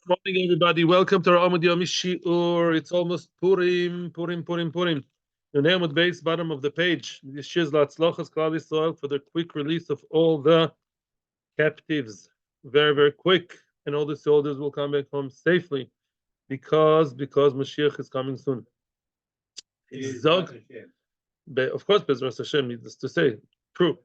Morning, everybody. Welcome to our Amud Yomi Shiur. It's almost Purim. The name of the base, bottom of the page. Yeshis Latzlochas Klal Yisrael for the quick release of all the captives. Very quick. And all the soldiers will come back home safely because Mashiach is coming soon. Zog, of course, Bezras Hashem, needless to say. True.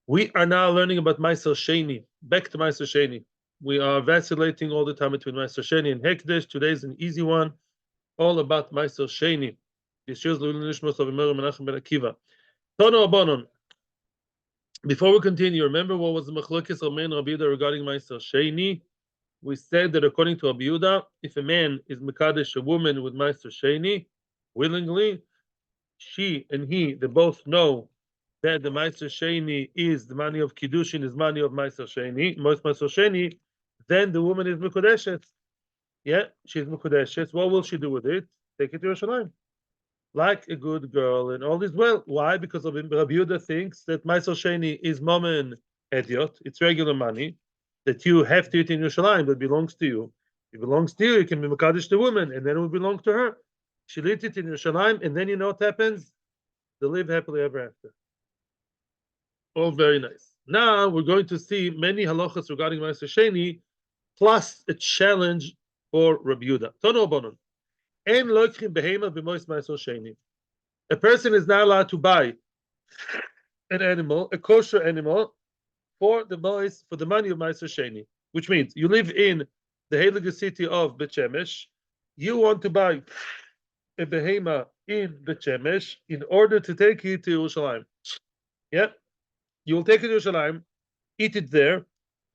We are now learning about Maaser Shani. Back to Maaser Shani. We are vacillating all the time between Maaser Shani and Hekdesh. Today's an easy one, all about Maaser Shani. Before we continue, remember what was the Machlokes of Rabbi Yehuda regarding Maaser Shani? We said that according to Rabbi Yehuda, if a man is Mekadesh a woman with Maaser Shani, willingly, she and he, they both know that the Maaser Shani is the money of Kiddushin, is money of Maaser Shani, most Maaser Shani, then the woman is Mekudeshet. Yeah, she's Mekudeshet. What will she do with it? Take it to Yerushalayim. Like a good girl, and all is well. Why? Because Rabbi Yehuda thinks that Maaser Shani is Momen Ediot, it's regular money, that you have to eat in Yerushalayim, that belongs to you. If it belongs to you, it can be Mekadesh the woman, and then it will belong to her. She'll eat it in Yerushalayim, and then you know what happens? They live happily ever after. All very nice. Now we're going to see many halachas regarding Maaser Shani, plus a challenge for Rabbi Yehuda. Tono bonon. En loichim behema b'mois Maaser Shani. A person is not allowed to buy an animal, a kosher animal, for the money of Maaser Shani. Which means you live in the heilige city of Bet Shemesh, you want to buy a behema in Bet Shemesh in order to take it to Yerushalayim. Yeah. You will take it to Yerushalayim, eat it there.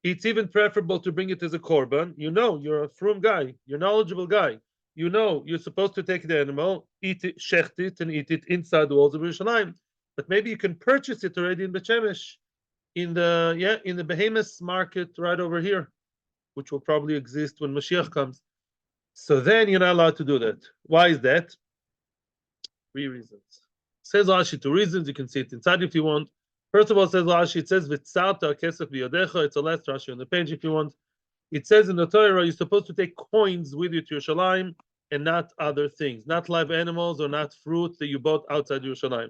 It's even preferable to bring it as a korban. You know, you're a frum guy, you're a knowledgeable guy. You know, you're supposed to take the animal, eat it, shecht it, and eat it inside the walls of Yerushalayim. But maybe you can purchase it already in Bet Shemesh, in the behemoth market right over here, which will probably exist when Mashiach comes. So then you're not allowed to do that. Why is that? 3 reasons. Says Rashi 2 reasons. You can see it inside if you want. First of all, says Rashi, it says V'tzarta kesef biyodecha. It's the last Rashi on the page if you want. It says in the Torah you're supposed to take coins with you to Yerushalayim and not other things, not live animals or not fruit that you bought outside Yerushalayim.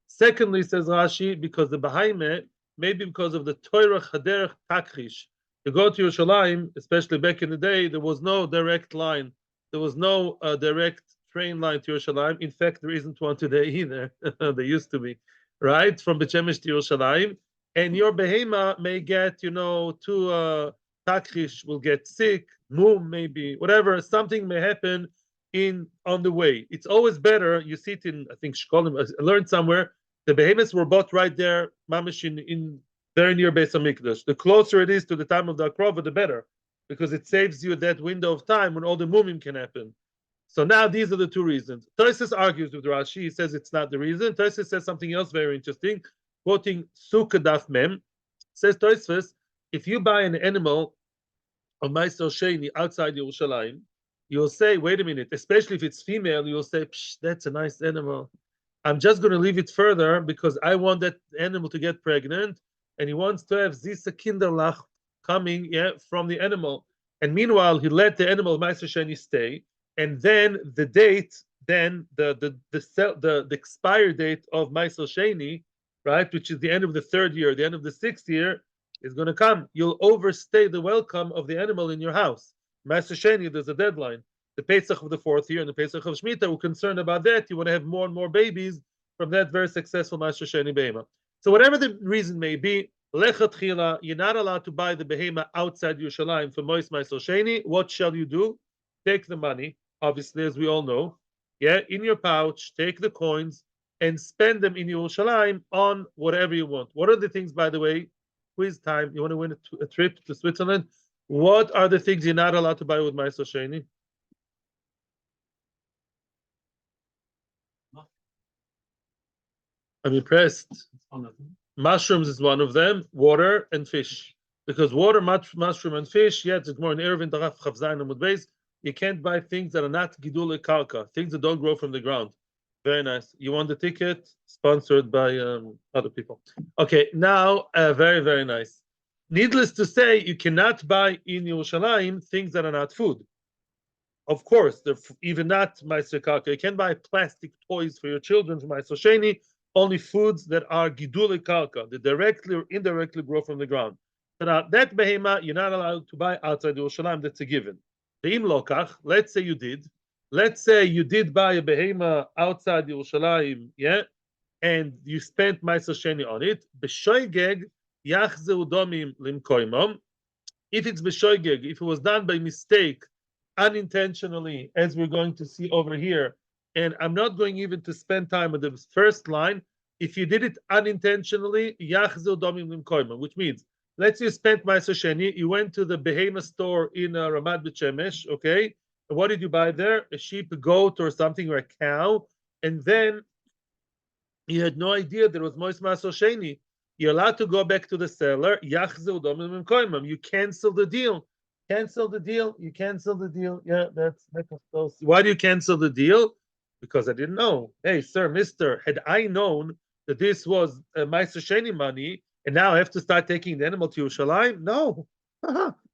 Secondly, says Rashi, because the Bahaime, maybe because of the Torah Haderech Takrish, to go to Yerushalayim, especially back in the day, there was no direct line. There was no direct train line to Yerushalayim. In fact, there isn't one today either. There used to be. Right, from Bet Shemesh to Yerushalayim, and your behema may get, to takrish will get sick, mum maybe, whatever, something may happen on the way. It's always better. You see it in, I think, Shkolim, I learned somewhere, the behemoths were bought right there, mamish in very near Beis Hamikdash. The closer it is to the time of the Akrova, the better, because it saves you that window of time when all the mumim can happen. So now these are the 2 reasons. Tosfos argues with Rashi. He says it's not the reason. Tosfos says something else very interesting. Quoting Sukkah Daf Mem, says Tosfos, if you buy an animal of Maaser Shani outside Yerushalayim, you'll say, wait a minute, especially if it's female, you'll say, that's a nice animal. I'm just going to leave it further because I want that animal to get pregnant, and he wants to have Zisa Kinderlach coming from the animal. And meanwhile, he let the animal Maaser Shani stay. And then the date, then the expiry date of Maaser Shani, right, which is the end of the 3rd year, the end of the 6th year, is going to come. You'll overstay the welcome of the animal in your house. Maaser Shani, there's a deadline. The Pesach of the 4th year and the Pesach of Shemitah, we're concerned about that. You want to have more and more babies from that very successful Maaser Shani behema. So whatever the reason may be, lechatchila, you're not allowed to buy the behema outside Yerushalayim for Mois Maaser Shani. What shall you do? Take the money, obviously, as we all know, in your pouch, take the coins and spend them in Yerushalayim on whatever you want. What are the things, by the way? Quiz time. You want to win a trip to Switzerland? What are the things you're not allowed to buy with Maaser Shani? I'm impressed. Mushrooms is one of them. Water and fish, because water, mushroom, and fish. It's more in Erevin Taraf Chavzayin Amud Beis. You can't buy things that are not gidule karka, things that don't grow from the ground. Very nice. You want the ticket? Sponsored by other people. Okay, now very nice. Needless to say, you cannot buy in Yerushalayim things that are not food. Of course, they're even not Maaser Karka. You can buy plastic toys for your children from Maaser Shani, only foods that are Gidule Karka, that directly or indirectly grow from the ground. So now, that behema, you're not allowed to buy outside Yerushalayim, that's a given. Ve'im lokach, let's say you did. Let's say you did buy a behema outside Yerushalayim, yeah, and you spent Maaser Shani on it. B'shoigeg yachzeu domim limkoimom. If it's b'shoigeg, if it was done by mistake, unintentionally, as we're going to see over here, and I'm not going even to spend time on the first line. If you did it unintentionally, yachzeu domim limkoimom, which means, let's say you spent Maaser Sheni, you went to the behemoth store in Ramat Bet Shemesh, okay? And what did you buy there? A sheep, a goat, or something, or a cow, and then you had no idea there was Mois Maaser Sheni. You're allowed to go back to the seller. Yachzeu domim limkoimom. You cancel the deal. Cancel the deal. You cancel the deal. Yeah, that's close. Why do you cancel the deal? Because I didn't know. Hey, sir, mister, had I known that this was Maaser Sheni money, and now I have to start taking the animal to Yerushalayim? No.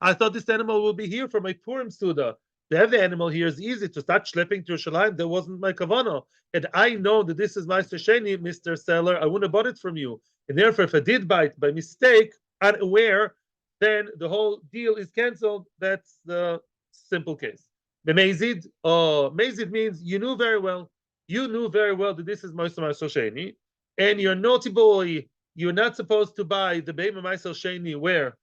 I thought this animal will be here for my Purim Suda. To have the animal here is easy. To start schlepping to Yerushalayim, that wasn't my kavanah. Had I known that this is Maaser Sheni, Mr. Seller, I wouldn't have bought it from you. And therefore, if I did buy it by mistake, unaware, then the whole deal is canceled. That's the simple case. The Mazid, Mazid means you knew very well. You knew very well that this is Maaser Sheni, and you're naughty boy. You're not supposed to buy the Behemoth Maaser Sheni where?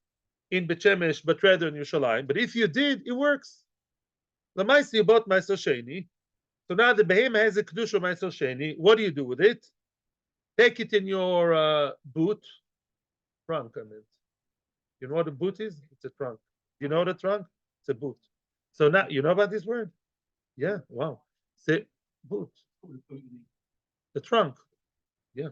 In Bet Shemesh, but rather in Yerushalayim. But if you did, it works. Lamaisi, you bought Maaser Sheni. So now the Behemoth has a Kiddushin Maaser Sheni. What do you do with it? Take it in your boot. Trunk, I mean. You know what a boot is? It's a trunk. You know what a trunk? It's a boot. So now, you know about this word? Yeah, wow. Say boot. The trunk. Yeah.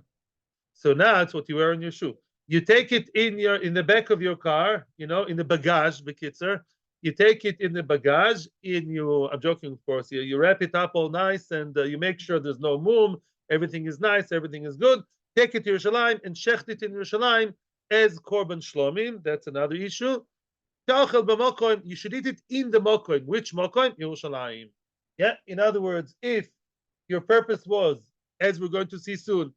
So now it's what you wear on your shoe. You take it in the back of your car, in the bagage, bekitzer. You take it in the bagage, I'm joking, of course, you wrap it up all nice, and you make sure there's no mum, everything is nice, everything is good. Take it to Yerushalayim and shecht it in Yerushalayim as korban shlomim. That's another issue. You should eat it in the mokoim. Which mokoim? Yerushalayim. Yeah. In other words, if your purpose was, as we're going to see soon,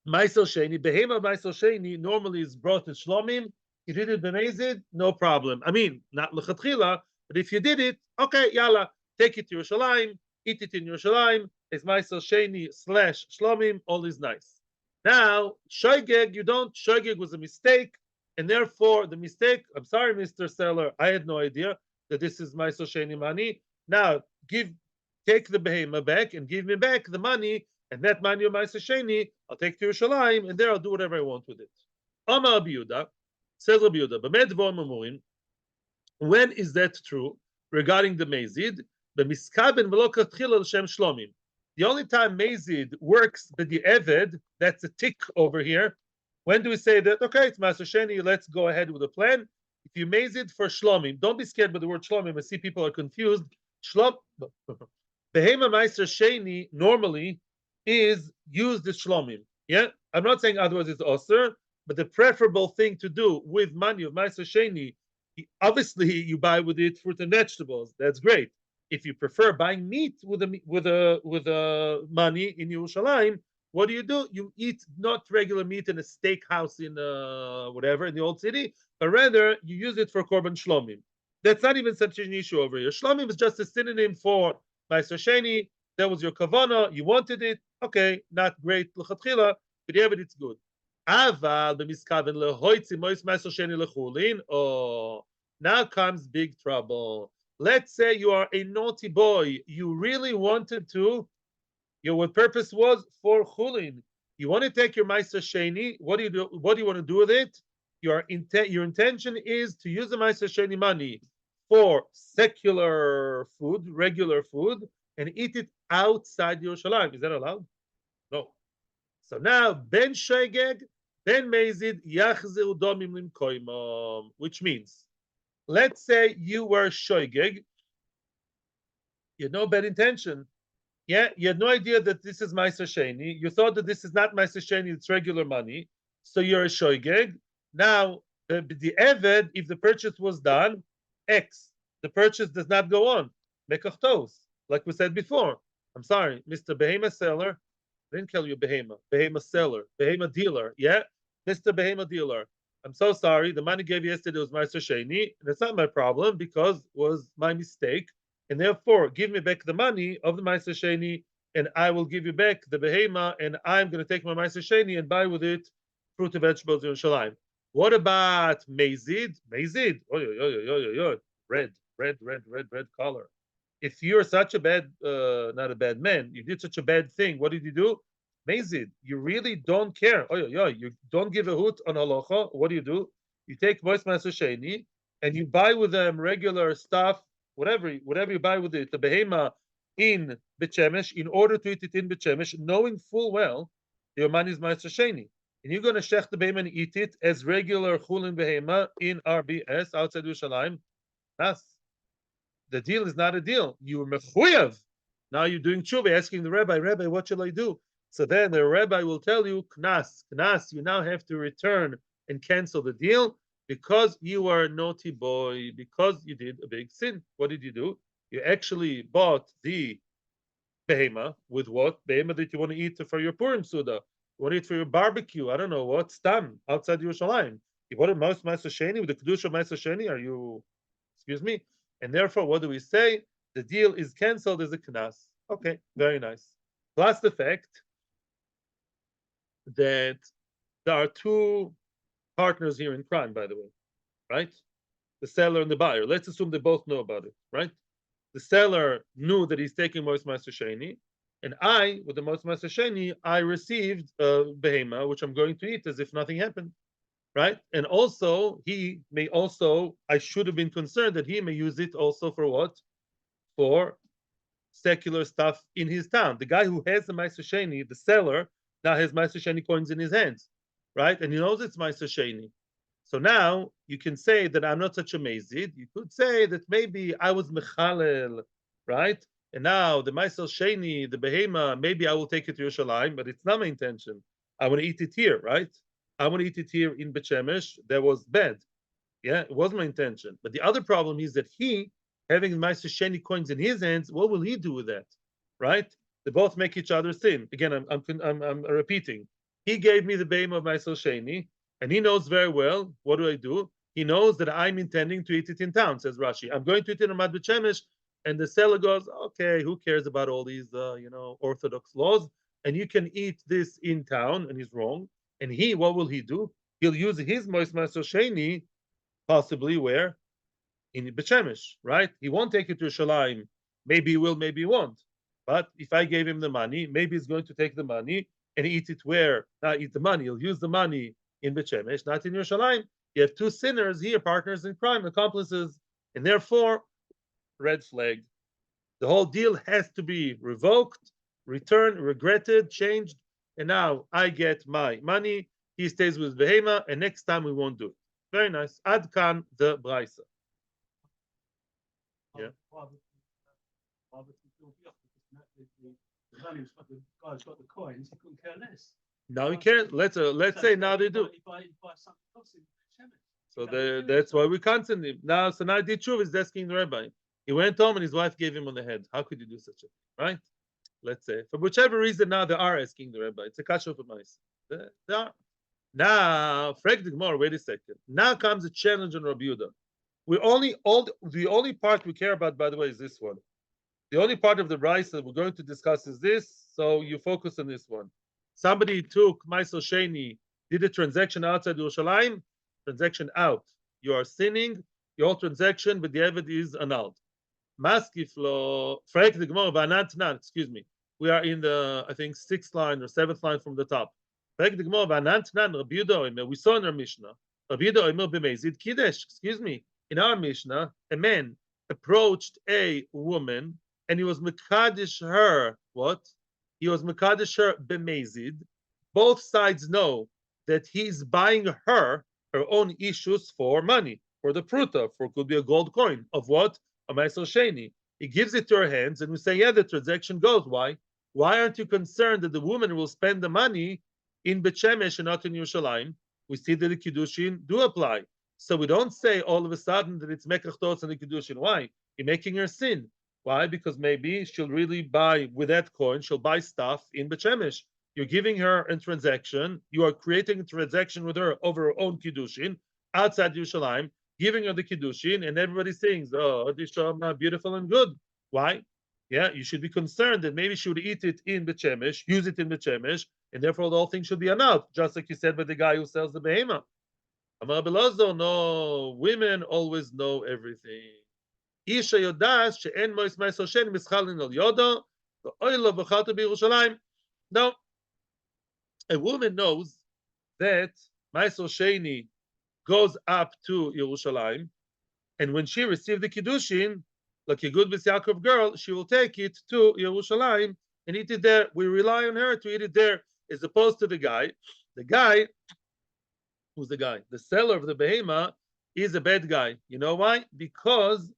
Maaser Sheni, behema Maaser Sheni normally is brought to shlomim. You did it b'mezid, no problem. I mean, not lechatchila, but if you did it, okay, yalla, take it to Yerushalayim, eat it in Yerushalayim, as Maaser Sheni / shlomim, all is nice. Now, shoygeg, shoygeg was a mistake, and therefore the mistake, I'm sorry, Mr. Seller, I had no idea that this is Maaser Sheni money. Now, take the behema back and give me back the money, and that money of Maaser Sheni, I'll take to Yerushalayim, and there I'll do whatever I want with it. Amar Rabbi Yehuda, says Rabbi Yehuda, when is that true regarding the Mazid? The only time Mazid works the Eved, that's a tick over here. When do we say that? Okay, it's Maaser Sheni, let's go ahead with the plan. If you Mazid for Shlomim, don't be scared by the word Shlomim. I see people are confused. Behema Maaser Sheni normally is used as Shlomim. Yeah, I'm not saying otherwise it's Osir, but the preferable thing to do with money of Maaser Sheni, obviously you buy with it fruit and vegetables. That's great. If you prefer buying meat with money in Yerushalayim, what do? You eat not regular meat in a steakhouse in whatever in the old city, but rather you use it for korban shlomim. That's not even such an issue over here. Shlomim is just a synonym for Maaser Sheni. That was your kavana. You wanted it. Okay, not great l'chatchila, but yeah, but it's good. Aval b'miskaven lehoitzi mois Maaser Sheni lechulin. Oh, now comes big trouble. Let's say you are a naughty boy. You really wanted to. Your purpose was for chulin. You want to take your Maaser Sheni. What do you do? What do you want to do with it? Your intention is to use the Maaser Sheni money for secular food, regular food, and eat it outside Yerushalayim. Is that allowed? No. So now, ben shegeg, ben mezid, yachzeu domim limkoimom, which means, let's say you were shoygeg, you had no bad intention. Yeah, you had no idea that this is Maaser Sheni. You thought that this is not Maaser Sheni, it's regular money. So you're a shoygeg. Now, the Eved, if the purchase was done, X. the purchase does not go on. Mekachtos, like we said before. I'm sorry, Mr. Behema seller. I didn't call you Behema. Behema seller. Behema dealer. Yeah, Mr. Behema dealer. I'm so sorry. The money gave yesterday was Maaser Shani, and it's not my problem because it was my mistake. And therefore, give me back the money of the Maaser Shani, and I will give you back the Behema, and I'm going to take my Maaser Shani and buy with it fruit and vegetables in Yerushalayim. What about Mazid? Mazid. Oh, red, red color. If you're such a bad, not a bad man, you did such a bad thing, what did you do? Mazid. You really don't care. Oh, you don't give a hoot on halacha. What do? You take Mois Maaser Sheni and you buy with them regular stuff, whatever you buy with it, the behema in Bechemesh, in order to eat it in Bechemesh, knowing full well your money is Maaser Sheni. And you're going to shech the behema and eat it as regular chulin behema in RBS outside Yerushalayim. That's the deal is not a deal. You are mechuyev. Now you're doing tshuva, asking the rabbi, what shall I do? So then the rabbi will tell you, knas. You now have to return and cancel the deal because you are a naughty boy, because you did a big sin. What did you do? You actually bought the behema with what? Behema that you want to eat for your Purim Suda. You want to eat for your barbecue. I don't know what. Stam, outside Yerushalayim. You bought a Maaser Shani with the Kedusha Maaser Shani. Are you, excuse me? And therefore, what do we say? The deal is cancelled as a knas. Okay, very nice. Plus the fact that there are two partners here in crime, by the way, right? The seller and the buyer. Let's assume they both know about it, right? The seller knew that he's taking Mois Maaser Sheni, and I, with the Mois Maaser Sheni, I received a behema, which I'm going to eat as if nothing happened, right? And also, he may also, I should have been concerned that he may use it also for what? For secular stuff in his town. The guy who has the Maaser Sheni, the seller, now has Maaser Sheni coins in his hands, right? And he knows it's Maaser Sheni. So now you can say that I'm not such a mazid. You could say that maybe I was mechalel, right? And now the Maaser Sheni, the behema, maybe I will take it to Yerushalayim, but it's not my intention. I want to eat it here, right? I want to eat it here in Bet Shemesh. That was bad. Yeah, it was my intention. But the other problem is that he, having Maaser Sheni coins in his hands, what will he do with that, right? They both make each other sin. Again, I'm repeating. He gave me the behema of Maaser Sheni, and he knows very well, what do? He knows that I'm intending to eat it in town, says Rashi. I'm going to eat it in Ramad Bet Shemesh, and the seller goes, okay, who cares about all these, Orthodox laws? And you can eat this in town, and he's wrong. And he, what will he do? He'll use his Mois Maaser Sheni, possibly where? In Bet Shemesh, right? He won't take it to Yerushalayim. Maybe he will, maybe he won't. But if I gave him the money, maybe he's going to take the money and eat it where? Not eat the money. He'll use the money in Bet Shemesh, not in Yerushalayim. You have two sinners here, partners in crime, accomplices, and therefore, red flag. The whole deal has to be revoked, returned, regretted, changed, and now I get my money. He stays with behema, and next time we won't do it. Very nice. Ad kan the brisa. Yeah. The guy's got the coins, he couldn't care less. Now he can't. Let's say now they do. So that's why we cancel him. Now, so now Dichuv is asking the rabbi. He went home and his wife gave him on the head. How could you do such a thing, right? Let's say. For whichever reason now they are asking the rabbi. It's a kasha for mice. They are. Now, Frag the Gemara, wait a second. Now comes a challenge on Rabbi Yehuda. The only part we care about, by the way, is this one. The only part of the brisa that we're going to discuss is this, so you focus on this one. Somebody took Maaser Sheni, did a transaction outside Yerushalayim, transaction out. You are sinning, your transaction, but the evidence is annulled. Maskiflo, Frag the Gemara, Vanantnan, excuse me. We are in the, I think, 6th line or 7th line from the top. Frag the Gemara, Vanantnan, Rabbi Yehuda, we saw in our Mishnah, Rabbi Yehuda, b'mezid Kiddush, excuse me. In our Mishnah, a man approached a woman and he was mekadesh her. What? He was mekadesh her b'mezid. Both sides know that he's buying her own issues for money, for the pruta, for could be a gold coin of what? A Maaser Sheni. He gives it to her hands, and we say, yeah, the transaction goes. Why? Why aren't you concerned that the woman will spend the money in Bet Shemesh and not in Yerushalayim? We see that the Kiddushin do apply. So we don't say all of a sudden that it's mekach tos and the Kiddushin. Why? You're making her sin. Why? Because maybe she'll really buy, with that coin, she'll buy stuff in B'Shemesh. You're giving her a transaction. You are creating a transaction with her over her own Kiddushin outside Yerushalayim, giving her the Kiddushin, and everybody sings, oh, Dishama, beautiful and good. Why? Yeah, you should be concerned that maybe she would eat it in B'Shemesh, use it in B'Shemesh, and therefore the whole thing should be annulled, just like you said by the guy who sells the behemoth. Amar Belozo, no, women always know everything. Isha yodas she'en mois ma'aser sheni mischalin al yodo, ve'oilo v'chalta b'Yerushalayim. No, a woman knows that ma'aser sheni goes up to Yerushalayim, and when she received the Kiddushin, like a good Bis Yaakov girl, she will take it to Yerushalayim and eat it there. We rely on her to eat it there, as opposed to the guy. The guy, who's the guy? The seller of the behema is a bad guy. You know why? Because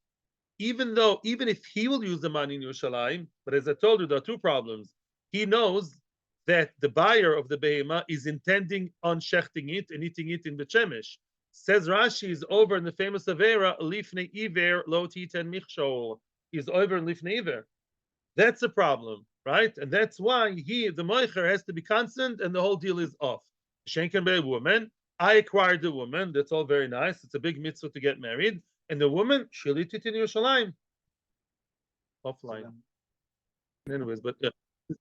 even if he will use the money in Yerushalayim, but as I told you, there are two problems. He knows that the buyer of the behema is intending on shechting it and eating it in the Shemesh. Says Rashi is over in the famous Avera, Lifnei Iver Lo Titen Michshol. He's over in Lifnei Iver. That's a problem, right? And that's why the moicher, has to be constant and the whole deal is off. Shenken be a woman. I acquired the woman. That's all very nice. It's a big mitzvah to get married. And the woman, she'll eat it in Yerushalayim. Offline. Anyways, but the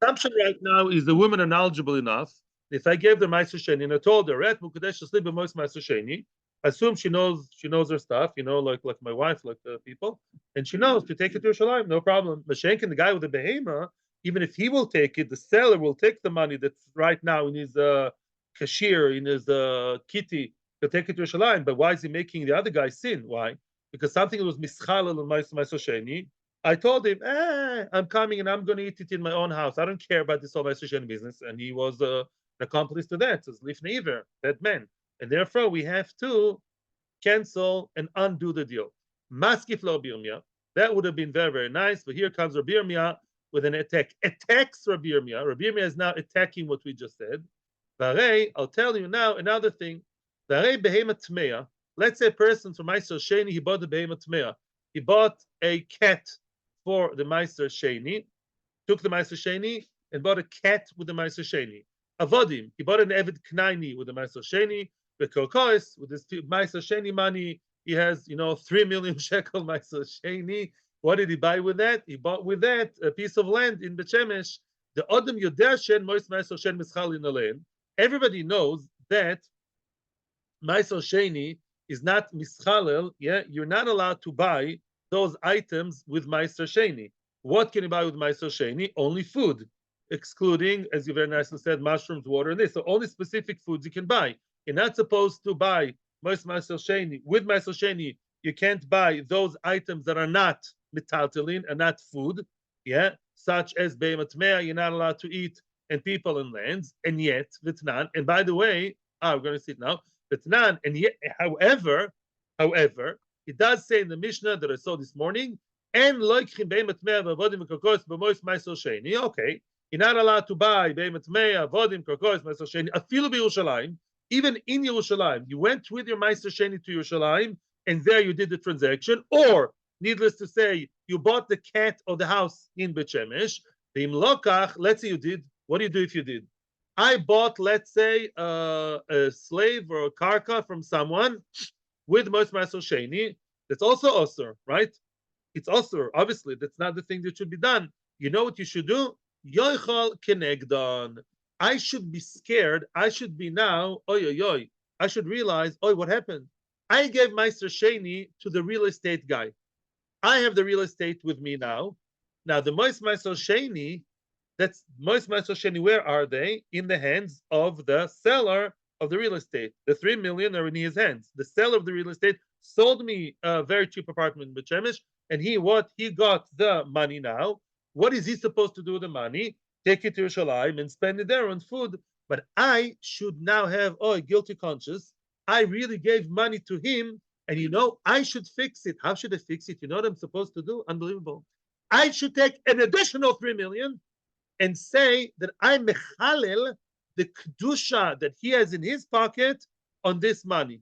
assumption right now is the women are knowledgeable enough. If I gave them Maaser Shani and I told her, "Ret mukadesh sleep b'mois Maaser Shani," assume she knows her stuff, like my wife, like the people, and she knows to take it to Yerushalayim, no problem. Mashenkin, the guy with the behema, even if he will take it, the seller will take the money that's right now in his cashier, in his kitty, to take it to Yerushalayim. But why is he making the other guy sin? Why? Because something was mischalel and Maaser Shani. I told him, I'm coming and I'm going to eat it in my own house. I don't care about this whole Maaser Shani business. And he was an accomplice to that. It's Lifnei Iver, that man. And therefore, we have to cancel and undo the deal. Maskif lo Birmia. That would have been very, very nice. But here comes Rabbi Yirmiyah with an attack. Attacks Rabbi Yirmiyah. Rabbi Yirmiyah is now attacking what we just said. Varei, I'll tell you now another thing. Varei behema tmeya. Let's say a person from Maaser Sheni, he bought the behema tmeya. He bought a cat for the Maaser Sheni, took the Maaser Sheni and bought a cat with the Maaser Sheni. Avodim, he bought an Eved Knaini with the Maaser Sheni. The Kokos, with his Maaser Sheni money, he has 3 million shekel Maaser Sheni. What did he buy with that? He bought with that a piece of land in B'Shemesh. The Odom Yodeh Shen Mois Maaser Shen Mischal in the land. Everybody knows that Maaser Sheni is not mischalel. Yeah, you're not allowed to buy those items with Maaser Sheni. What can you buy with Maaser Sheni? Only food, excluding, as you very nicely said, mushrooms, water, and this. So only specific foods you can buy. You're not supposed to buy Maaser Sheni. With Maaser Sheni, you can't buy those items that are not metaltalin and not food, yeah, such as Behemat Mea, you're not allowed to eat, and people and lands, and yet, Vitnan, and by the way, we're going to see it now, Vitnan, and yet, however, it does say in the Mishnah that I saw this morning, and loikhim Behemat Mea v'avodim v'kokos b'mois Maaser Sheni, okay, you're not allowed to buy Behemat Mea, avodim, kokos, Maaser Sheni, afilu b'Yerushalayim, even in Yerushalayim, you went with your Maaser Sheni to Yerushalayim, and there you did the transaction, or, needless to say, you bought the cat or the house in Bet Shemesh. The imlokach, let's say you did. What do you do if you did? I bought, let's say, a slave or a karka from someone with Mos Maaser Sheni. That's also osur, right? It's osur. Obviously, that's not the thing that should be done. You know what you should do? Yoichal kenegdon. I should be scared. I should be now, I should realize, what happened? I gave Maaser Sheni to the real estate guy. I have the real estate with me now. Now, the Mos Maaser Sheni, that's Mos Maaser Sheni, where are they? In the hands of the seller of the real estate. The 3 million are in his hands. The seller of the real estate sold me a very cheap apartment in Bet Shemesh, and he got the money now. What is he supposed to do with the money? Take it to Yerushalayim and spend it there on food. But I should now have guilty conscience. I really gave money to him, and I should fix it. How should I fix it? You know what I'm supposed to do? Unbelievable. I should take an additional 3 million and say that I mechalel the kedusha that he has in his pocket on this money.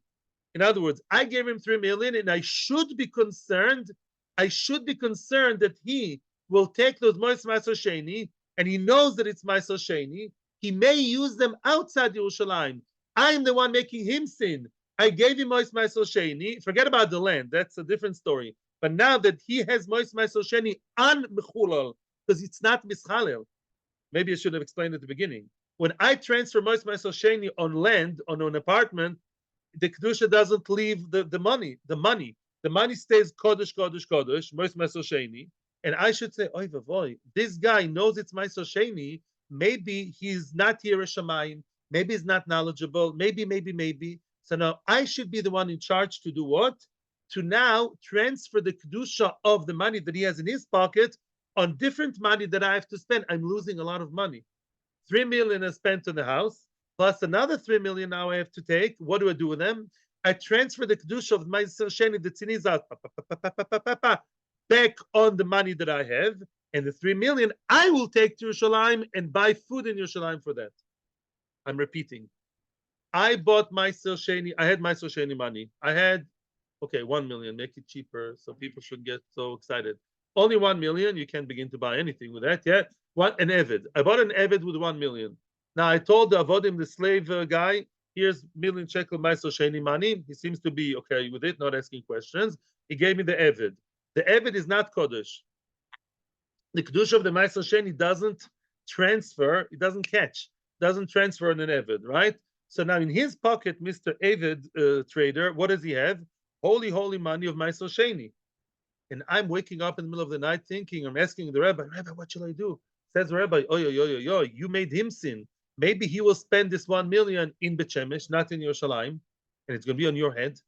In other words, I gave him 3 million, and I should be concerned. I should be concerned that he will take those Mois Maaser Shani, and he knows that it's Maaser Shani. He may use them outside Yerushalayim. I am the one making him sin. I gave him Mois Maaser Shani. Forget about the land. That's a different story. But now that he has Mois Maaser Shani on Mechulal, because it's not Mischalel. Maybe I should have explained at the beginning. When I transfer Mois Maaser Shani on land, on an apartment, the Kedusha doesn't leave the money. The money stays Kodesh, Kodesh, Kodesh, Mois Maaser Sheni. And I should say, oy vavoy, this guy knows it's Maaser Sheni. Maybe he's not Yerushalayim. Maybe he's not knowledgeable. Maybe. So now I should be the one in charge to do what? To now transfer the Kedusha of the money that he has in his pocket on different money that I have to spend. I'm losing a lot of money. 3 million is spent on the house, plus another 3 million now I have to take. What do I do with them? I transfer the Kedusha of Maaser Sheni, the Tziniza, back on the money that I have, and the 3 million I will take to Yerushalayim and buy food in Yerushalayim for that. I'm repeating. I bought Maaser Sheni. I had Maaser Sheni money. I had, 1 million. Make it cheaper so people should get so excited. Only 1 million. You can't begin to buy anything with that yet. An Eved. I bought an Eved with 1 million. Now I told the Avodim, the slave guy, here's million shekel Maaser Sheni money. He seems to be okay with it, not asking questions. He gave me the Eved. The Eved is not Kodesh. The Kedusha of the Maaser Sheni doesn't transfer, it doesn't transfer on an Eved, right? So now in his pocket, Mr. Eved trader, what does he have? Holy money of Maaser Sheni. And I'm waking up in the middle of the night thinking, I'm asking the Rabbi, what shall I do? Says the Rabbi, you made him sin. Maybe he will spend this 1 million in Bet Shemesh, not in Yerushalayim, and it's going to be on your head.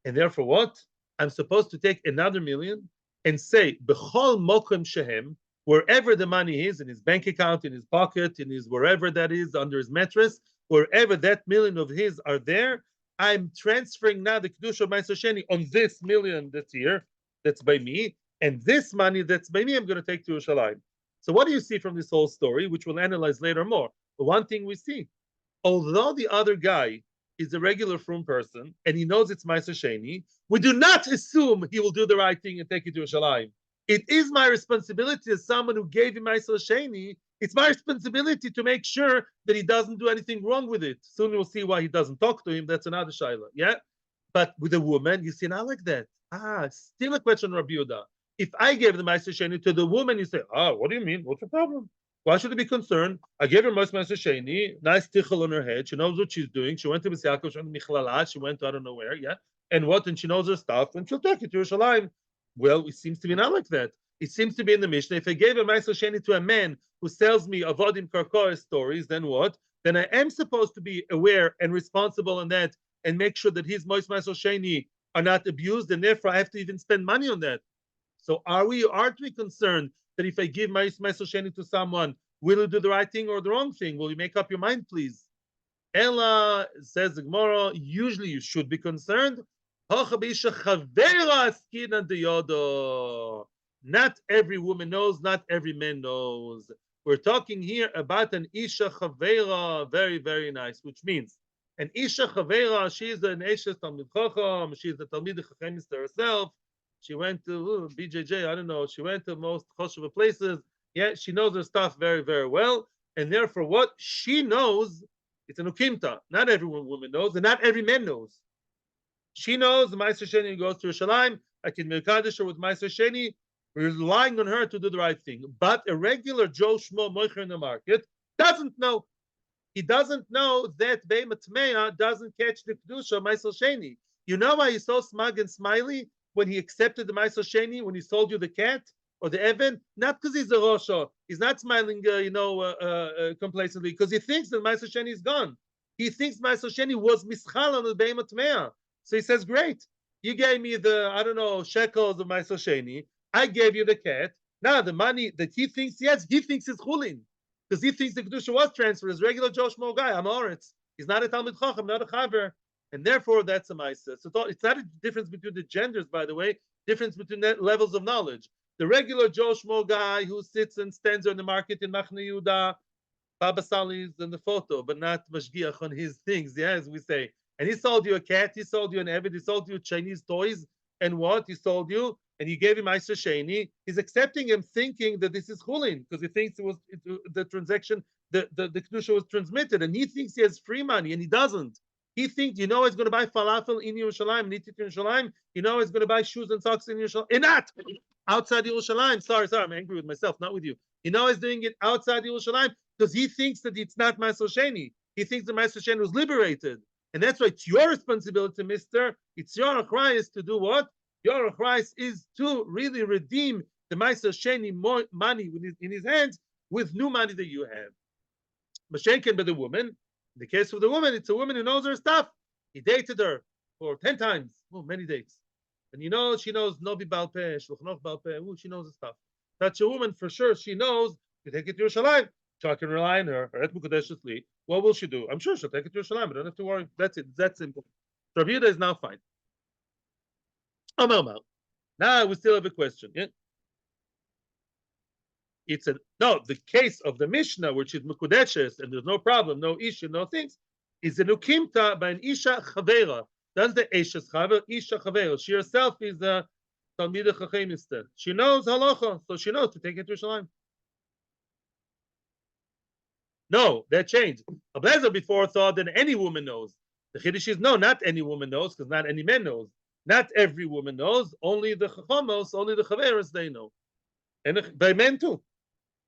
And therefore, what? I'm supposed to take another million and say, B'chol mokum shehem, wherever the money is, in his bank account, in his pocket, in his wherever that is, under his mattress, wherever that million of his are there, I'm transferring now the Kedusha of Maaser Sheni on this million that's here, that's by me, and this money that's by me, I'm going to take to Yerushalayim. So what do you see from this whole story, which we'll analyze later more? But one thing we see, although the other guy is a regular frum person and he knows it's Maaser Sheni, we do not assume he will do the right thing and take it to Yerushalayim. It is my responsibility as someone who gave him Maaser Sheni. It's my responsibility to make sure that he doesn't do anything wrong with it. Soon we'll see why he doesn't talk to him. That's another shaila, yeah? But with a woman, you see, not like that. Still a question, Rabbi Yehuda. If I gave the Maaser Sheni to the woman, you say, what do you mean? What's the problem? Why should I be concerned? I gave her Maaser Sheni, nice tichel on her head. She knows what she's doing. She went to B'Siakov, she went to Michlala, she went to I don't know where, yeah? And what? And she knows her stuff, and she'll take it to Yerushalayim. Well, it seems to be not like that. It seems to be in the Mishnah. If I gave a Maaser Sheni to a man who sells me Avodim Karkoa stories, then what? Then I am supposed to be aware and responsible in that and make sure that his Maaser Sheni are not abused, and therefore I have to even spend money on that. So aren't we concerned that if I give Maaser Sheni to someone, will you do the right thing or the wrong thing? Will you make up your mind, please? Ella, says the Gemara, usually you should be concerned. Not every woman knows, not every man knows. We're talking here about an Isha Chavera, very, very nice, which means an Isha Chavera, she's an Eshes Talmid Chacham, she's the Talmid Chachemist herself. She went to BJJ, I don't know, she went to most Choshev places. Yeah, she knows her stuff very, very well. And therefore, what she knows, it's an ukimta. Not every woman knows, and not every man knows. She knows the Maaser Sheni goes to Yerushalayim. I can Merkadesh her with Maaser Sheni. We're relying on her to do the right thing. But a regular Joe Schmo Moicher in the market doesn't know. He doesn't know that Beimatmeya doesn't catch the Kedusha Maaser Sheni. You know why he's so smug and smiley when he accepted the Maaser Sheni, when he sold you the cat or the Evan? Not because he's a Rosha. He's not smiling, complacently, because he thinks that Maaser Sheni is gone. He thinks Maaser Sheni was mischal on the Beimatmeya. So he says, great, you gave me the, shekels of Maaser Sheni. I gave you the cat. Now the money that he thinks he has, he thinks is chulin. Because he thinks the Kedusha was transferred as regular Joe Schmo guy. I'm Oretz. He's not a Talmid Chacham, not a Chaver. And therefore, that's a Maaser. So it's not a difference between the genders, by the way, difference between levels of knowledge. The regular Joe Schmo guy who sits and stands on the market in Machne Yehuda, Baba Sali is in the photo, but not Mashgiach on his things, yeah, as we say. And he sold you a cat, he sold you an Eved, he sold you Chinese toys, and what? He sold you, and you gave him Maaser Shani. He's accepting him, thinking that this is Chulin, because he thinks the transaction, the Kedusha was transmitted, and he thinks he has free money, and he doesn't. He thinks, you know, he's going to buy falafel in Yerushalayim, nitit in Yerushalayim. You know, he's going to buy shoes and socks in Yerushalayim. In that, outside Yerushalayim. Sorry, I'm angry with myself, not with you. You know, he's doing it outside Yerushalayim because he thinks that it's not Maaser Shani. He thinks the Maaser Shani was liberated. And that's why it's your responsibility, mister. It's your achrayus to do what? Your achrayus is to really redeem the Maaser Shani money in his hands with new money that you have. Mashenken by the woman. In the case of the woman, it's a woman who knows her stuff. He dated her for 10 times. Oh, many dates. And you know, she knows Nobi Balpeh, Shluchnoch Balpeh. She knows the stuff. Such a woman, for sure, she knows you take it to Yerushalayim. So I can rely on her. What will she do? I'm sure she'll take it to Yerushalayim. I don't have to worry. That's it. That's simple. So Rabbi Yehuda is now fine. Now we still have a question. Yeah? It's the case of the Mishnah, which is Mekudeshes, and there's no problem, no issue, no things, is a Nukimta by an Isha Chavera. That's the Eshes Chaver, Isha Chavera. She herself is a Talmida Chachem instead. She knows Halacha, so she knows to take it to Yerushalayim. No, that changed. Ablezer before thought that any woman knows. The Chiddush is no, not any woman knows, because not any man knows. Not every woman knows. Only the Chachamos, only the Chaveras, they know. And by men too.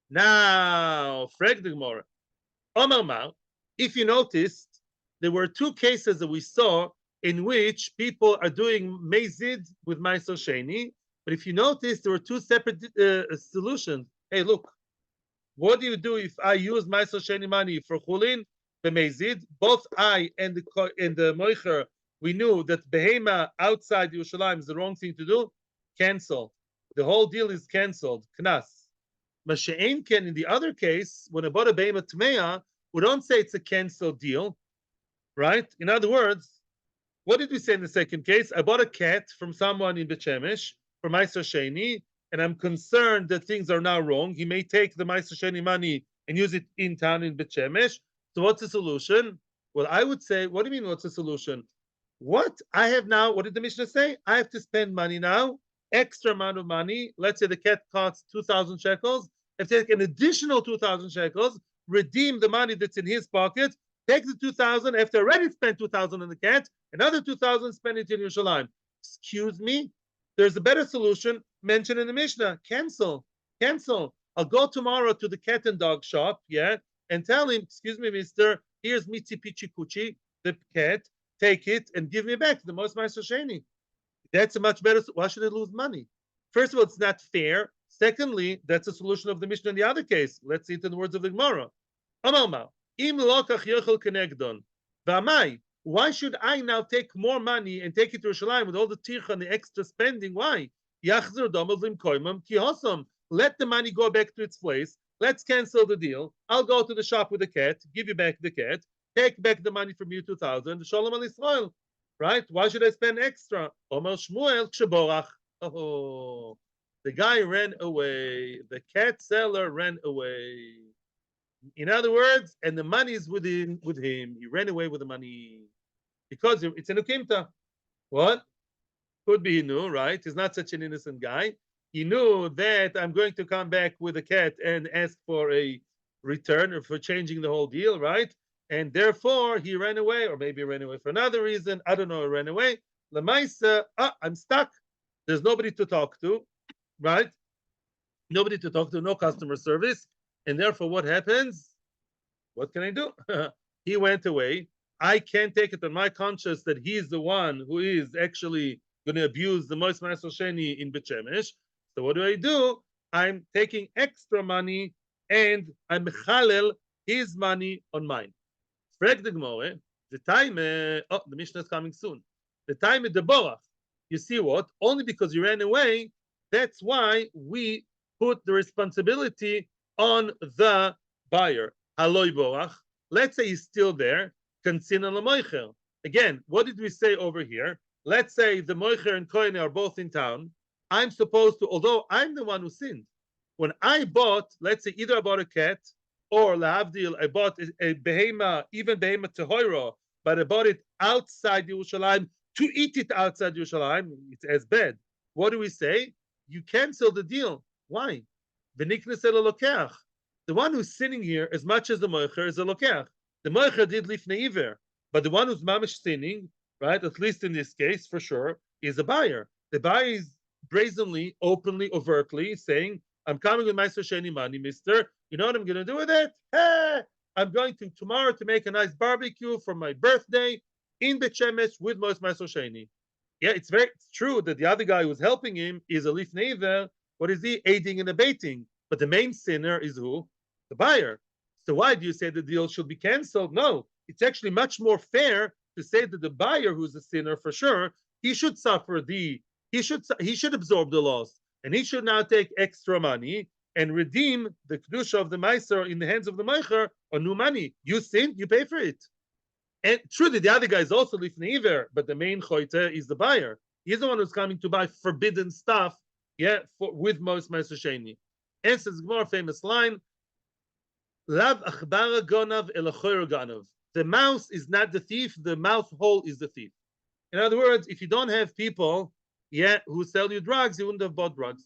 Now, frag the Gemara. Omar Mar, if you noticed, there were two cases that we saw in which people are doing Mezid with Maaser Shani. But if you notice, there were two separate solutions. Hey, look, what do you do if I use Maaser Shani money for Chulin, the Mezid? Both I and the Moicher, we knew that Behema outside Yerushalayim is the wrong thing to do. Cancel. The whole deal is cancelled. Knas. Masha'en Ken, in the other case, when I bought a Behema Tmeya, we don't say it's a cancelled deal, right? In other words, what did we say in the second case? I bought a cat from someone in Bet Shemesh for Maaser Shani, and I'm concerned that things are now wrong. He may take the Maaser Shani money and use it in town in Bet Shemesh. So what's the solution? Well, I would say, what do you mean what's the solution? What I have now, what did the Mishnah say? I have to spend money now, extra amount of money. Let's say the cat costs 2,000 shekels. I have to take an additional 2,000 shekels, redeem the money that's in his pocket, take the 2,000 after I already spent 2,000 on the cat, another 2,000, spend it in Yerushalayim. Excuse me? There's a better solution mentioned in the Mishnah. Cancel. I'll go tomorrow to the cat and dog shop, and tell him, excuse me, mister, here's Mitzi Pichi Kuchi, the cat, take it and give me back the most Maaser Shani. That's a much better. Why should I lose money? First of all, it's not fair. Secondly, that's a solution of the Mishnah in the other case. Let's see it in the words of the Gemara. Why should I now take more money and take it to Yerushalayim with all the tircha and the extra spending? Why? Let the money go back to its place. Let's cancel the deal. I'll go to the shop with the cat, give you back the cat, take back the money from you 2,000. Shalom al Israel. Right? Why should I spend extra? Omer Shmuel Ksheborach. Oh, the guy ran away. The cat seller ran away. In other words, and the money is with him. He ran away with the money because it's an ukimta. What? Could be he knew, right? He's not such an innocent guy. He knew that I'm going to come back with a cat and ask for a return or for changing the whole deal, right? And therefore he ran away, or maybe he ran away for another reason. I don't know. He ran away. Lamaisa, I'm stuck. There's nobody to talk to, right? Nobody to talk to, no customer service. And therefore, what happens? What can I do? He went away. I can't take it on my conscience that he's the one who is actually going to abuse the most Maaser Shani in Bet Shemesh. So what do? I'm taking extra money and I'm mechalel his money on mine. Frag the Gemara, the time, the Mishnah is coming soon. The time is the borach. You see what? Only because you ran away, that's why we put the responsibility on the buyer. Haloi borach. Let's say he's still there. Kansin al moicher. Again, what did we say over here? Let's say the moicher and kohen are both in town. I'm supposed to, although I'm the one who sinned. When I bought, let's say either I bought a cat or lahavdil, I bought a behema, even behema tehoira, but I bought it outside Yerushalayim to eat it outside Yerushalayim, it's as bad. What do we say? You cancel the deal. Why? The one who's sinning here, as much as the moicher, is a lokeach. The moicher did lifnei iver, but the one who's mamish sinning, right, at least in this case, for sure, is a buyer. The buyer is brazenly, openly, overtly saying, I'm coming with my Shani money, mister. You know what I'm going to do with it? Hey, I'm going to tomorrow to make a nice barbecue for my birthday in Bet Shemesh with most my Shani. Yeah, it's true that the other guy who's helping him is a lifnei iver. What is he? Aiding and abetting. But the main sinner is who? The buyer. So why do you say the deal should be canceled? No, it's actually much more fair to say that the buyer, who's a sinner for sure, he should suffer he should absorb the loss, and he should now take extra money and redeem the kedusha of the Maaser in the hands of the Meicher on new money. You sinned, you pay for it. And truly, the other guy is also lifnei iver, but the main choite is the buyer. He's the one who's coming to buy forbidden stuff, yeah, with most Maaser Shani. Answers more famous line: Lav achbara gonav elachoyer ganav. The mouse is not the thief; the mouse hole is the thief. In other words, if you don't have people, yeah, who sell you drugs, you wouldn't have bought drugs.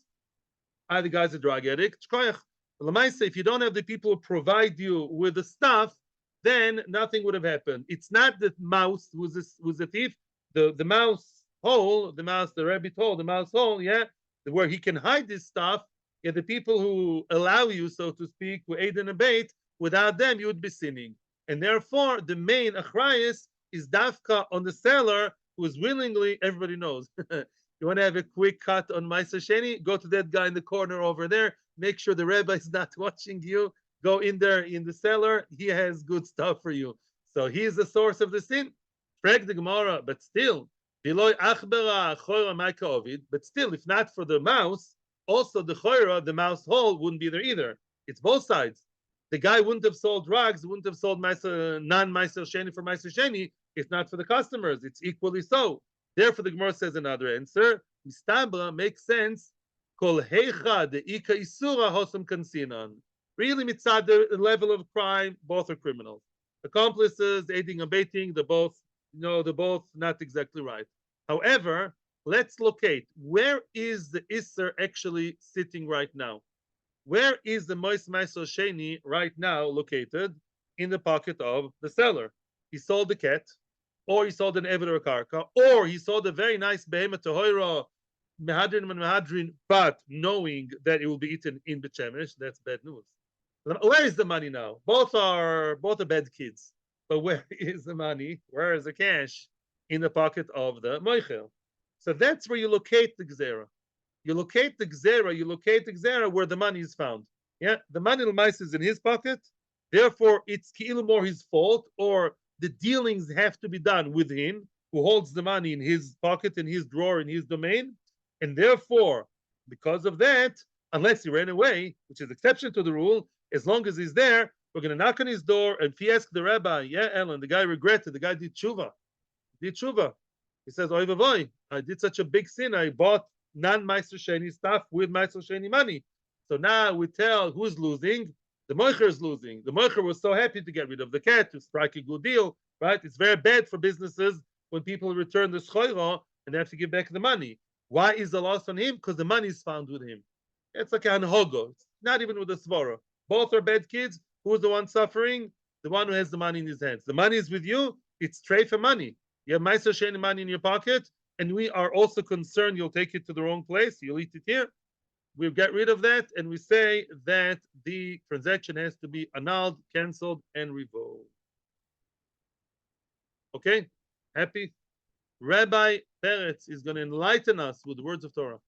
Either guy's a drug addict. If you don't have the people who provide you with the stuff, then nothing would have happened. It's not the mouse who's the thief. The mouse hole, the rabbit hole, the mouse hole, yeah, where he can hide this stuff. Yeah, the people who allow you, so to speak, who aid and abet, without them you would be sinning. And therefore, the main achrayus is dafka on the seller who is willingly, everybody knows. You want to have a quick cut on Maaser Shani? Go to that guy in the corner over there. Make sure the rabbi is not watching you. Go in there in the cellar. He has good stuff for you. So he is the source of the sin. Frag the Gemara, but still, but still, if not for the mouse, also the choira, the mouse hole, wouldn't be there either. It's both sides. The guy wouldn't have sold drugs, wouldn't have sold non-Maaser Shani for Maaser Shani, if not for the customers. It's equally so. Therefore, the Gemara says another answer. Mistabra makes sense. Kol heicha de ika isura hosam kansinan. Really, mitzad the level of crime, both are criminals. Accomplices, aiding and abetting, they're both not exactly right. However, let's locate where is the Isser actually sitting right now. Where is the Mois Maaser Shani right now located? In the pocket of the seller. He sold the cat, or he sold an Eved or a Karka, or he sold a very nice Behemoth Tohoira, Mehadrin and Mehadrin, but knowing that it will be eaten in Bet Shemesh. That's bad news. Where is the money now? Both are bad kids. But where is the money? Where is the cash? In the pocket of the Moichel. So that's where you locate the Gzera. You locate the Gzera where the money is found. Yeah, the money is in his pocket. Therefore, it's ki'ilu more his fault, or the dealings have to be done with him, who holds the money in his pocket, in his drawer, in his domain. And therefore, because of that, unless he ran away, which is exception to the rule, as long as he's there, we're going to knock on his door. And if he asks the rabbi, yeah, Ellen, the guy regretted, the guy did tshuva. He says, oy vavoy, I did such a big sin. I bought non-Maaser Shani stuff with Maaser Shani money. So now we tell who's losing. The moicher is losing. The moicher was so happy to get rid of the cat, to strike a good deal, right? It's very bad for businesses when people return the schoira and they have to give back the money. Why is the loss on him? Because the money is found with him. It's like an hogo. It's not even with a svara. Both are bad kids. Who's the one suffering? The one who has the money in his hands. The money is with you. It's treifa money. You have Maaser Shani money in your pocket, and we are also concerned you'll take it to the wrong place. You'll eat it here. We get rid of that, and we say that the transaction has to be annulled, canceled, and revoked. Okay? Happy? Rabbi Peretz is going to enlighten us with the words of Torah.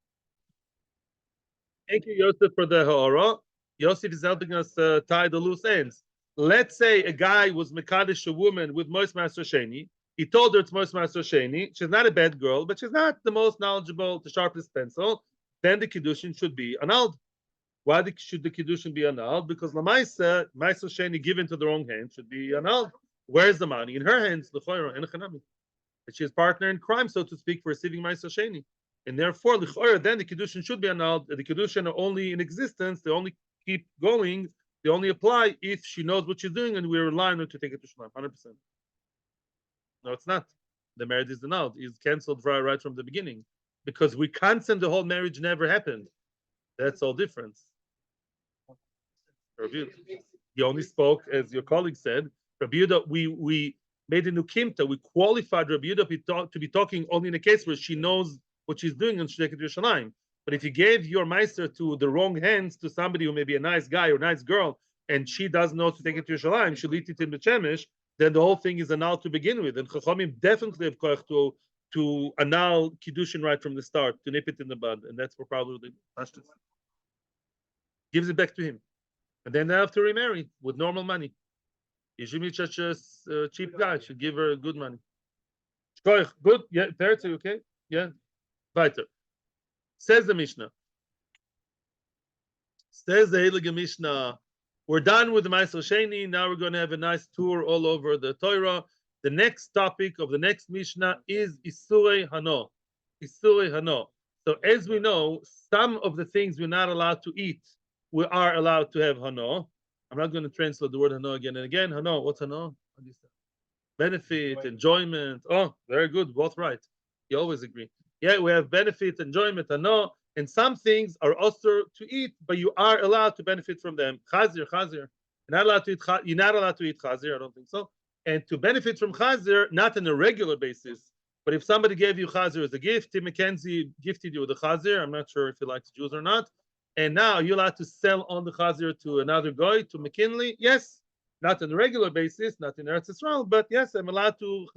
Thank you, Yosef, for the ha'ara. Yosef is helping us tie the loose ends. Let's say a guy was mekadesh a woman with Mois Maaser Shani. He told her it's Mois Maaser Shani. She's not a bad girl, but she's not the most knowledgeable, the sharpest pencil. Then the Kiddushin should be annulled. Why should the Kiddushin be annulled? Because Lamaisa, Maaser Shani given to the wrong hand should be annulled. Where's the money? In her hands, l'choira, en chanami. She is partner in crime, so to speak, for receiving Maaser Shani. And therefore, l'choira, then the Kiddushin should be annulled. The Kiddushin are only in existence, they only keep going, they only apply if she knows what she's doing, and we rely on her to take it to Shema, 100%. No, it's not. The marriage is annulled. It's canceled right from the beginning because we can't send the whole marriage never happened. That's all difference. He only spoke, as your colleague said, Rabbi Yehuda, we made a new kimta. We qualified Rabbi Yehuda to be talking only in a case where she knows what she's doing and she's Yerushalayim. But if you gave your meister to the wrong hands to somebody who may be a nice guy or nice girl, and she doesn't know to take it to Yerushalayim, she'll eat it in the Shemesh, then the whole thing is annulled to begin with. And Chachamim definitely have koach to annul Kiddushin right from the start, to nip it in the bud. And that's for probably the Pashtus. Gives it back to him. And then they have to remarry with normal money. You should meet such a cheap guy. Should give her good money. Good. Yeah, Pertzi, okay? Yeah. Weiter. Says the Mishnah. Says the Heilige Mishnah. We're done with the Maaser Shani. Now we're going to have a nice tour all over the Torah. The next topic of the next Mishnah is Isurei Hano. Isurei Hano. So as we know, some of the things we're not allowed to eat, we are allowed to have Hano. I'm not going to translate the word Hano again and again. Hano, what's Hano? What do you say? Benefit, enjoyment. Oh, very good. Both right. You always agree. Yeah, we have benefit, enjoyment, Hano. And some things are also to eat, but you are allowed to benefit from them. Chazir. You're not allowed to eat chazir. I don't think so. And to benefit from chazir, not on a regular basis, but if somebody gave you chazir as a gift, Tim McKenzie gifted you with a chazir. I'm not sure if he likes Jews or not. And now you're allowed to sell on the chazir to another guy, to McKinley. Yes, not on a regular basis, not in Eretz Yisrael, but yes, I'm allowed to.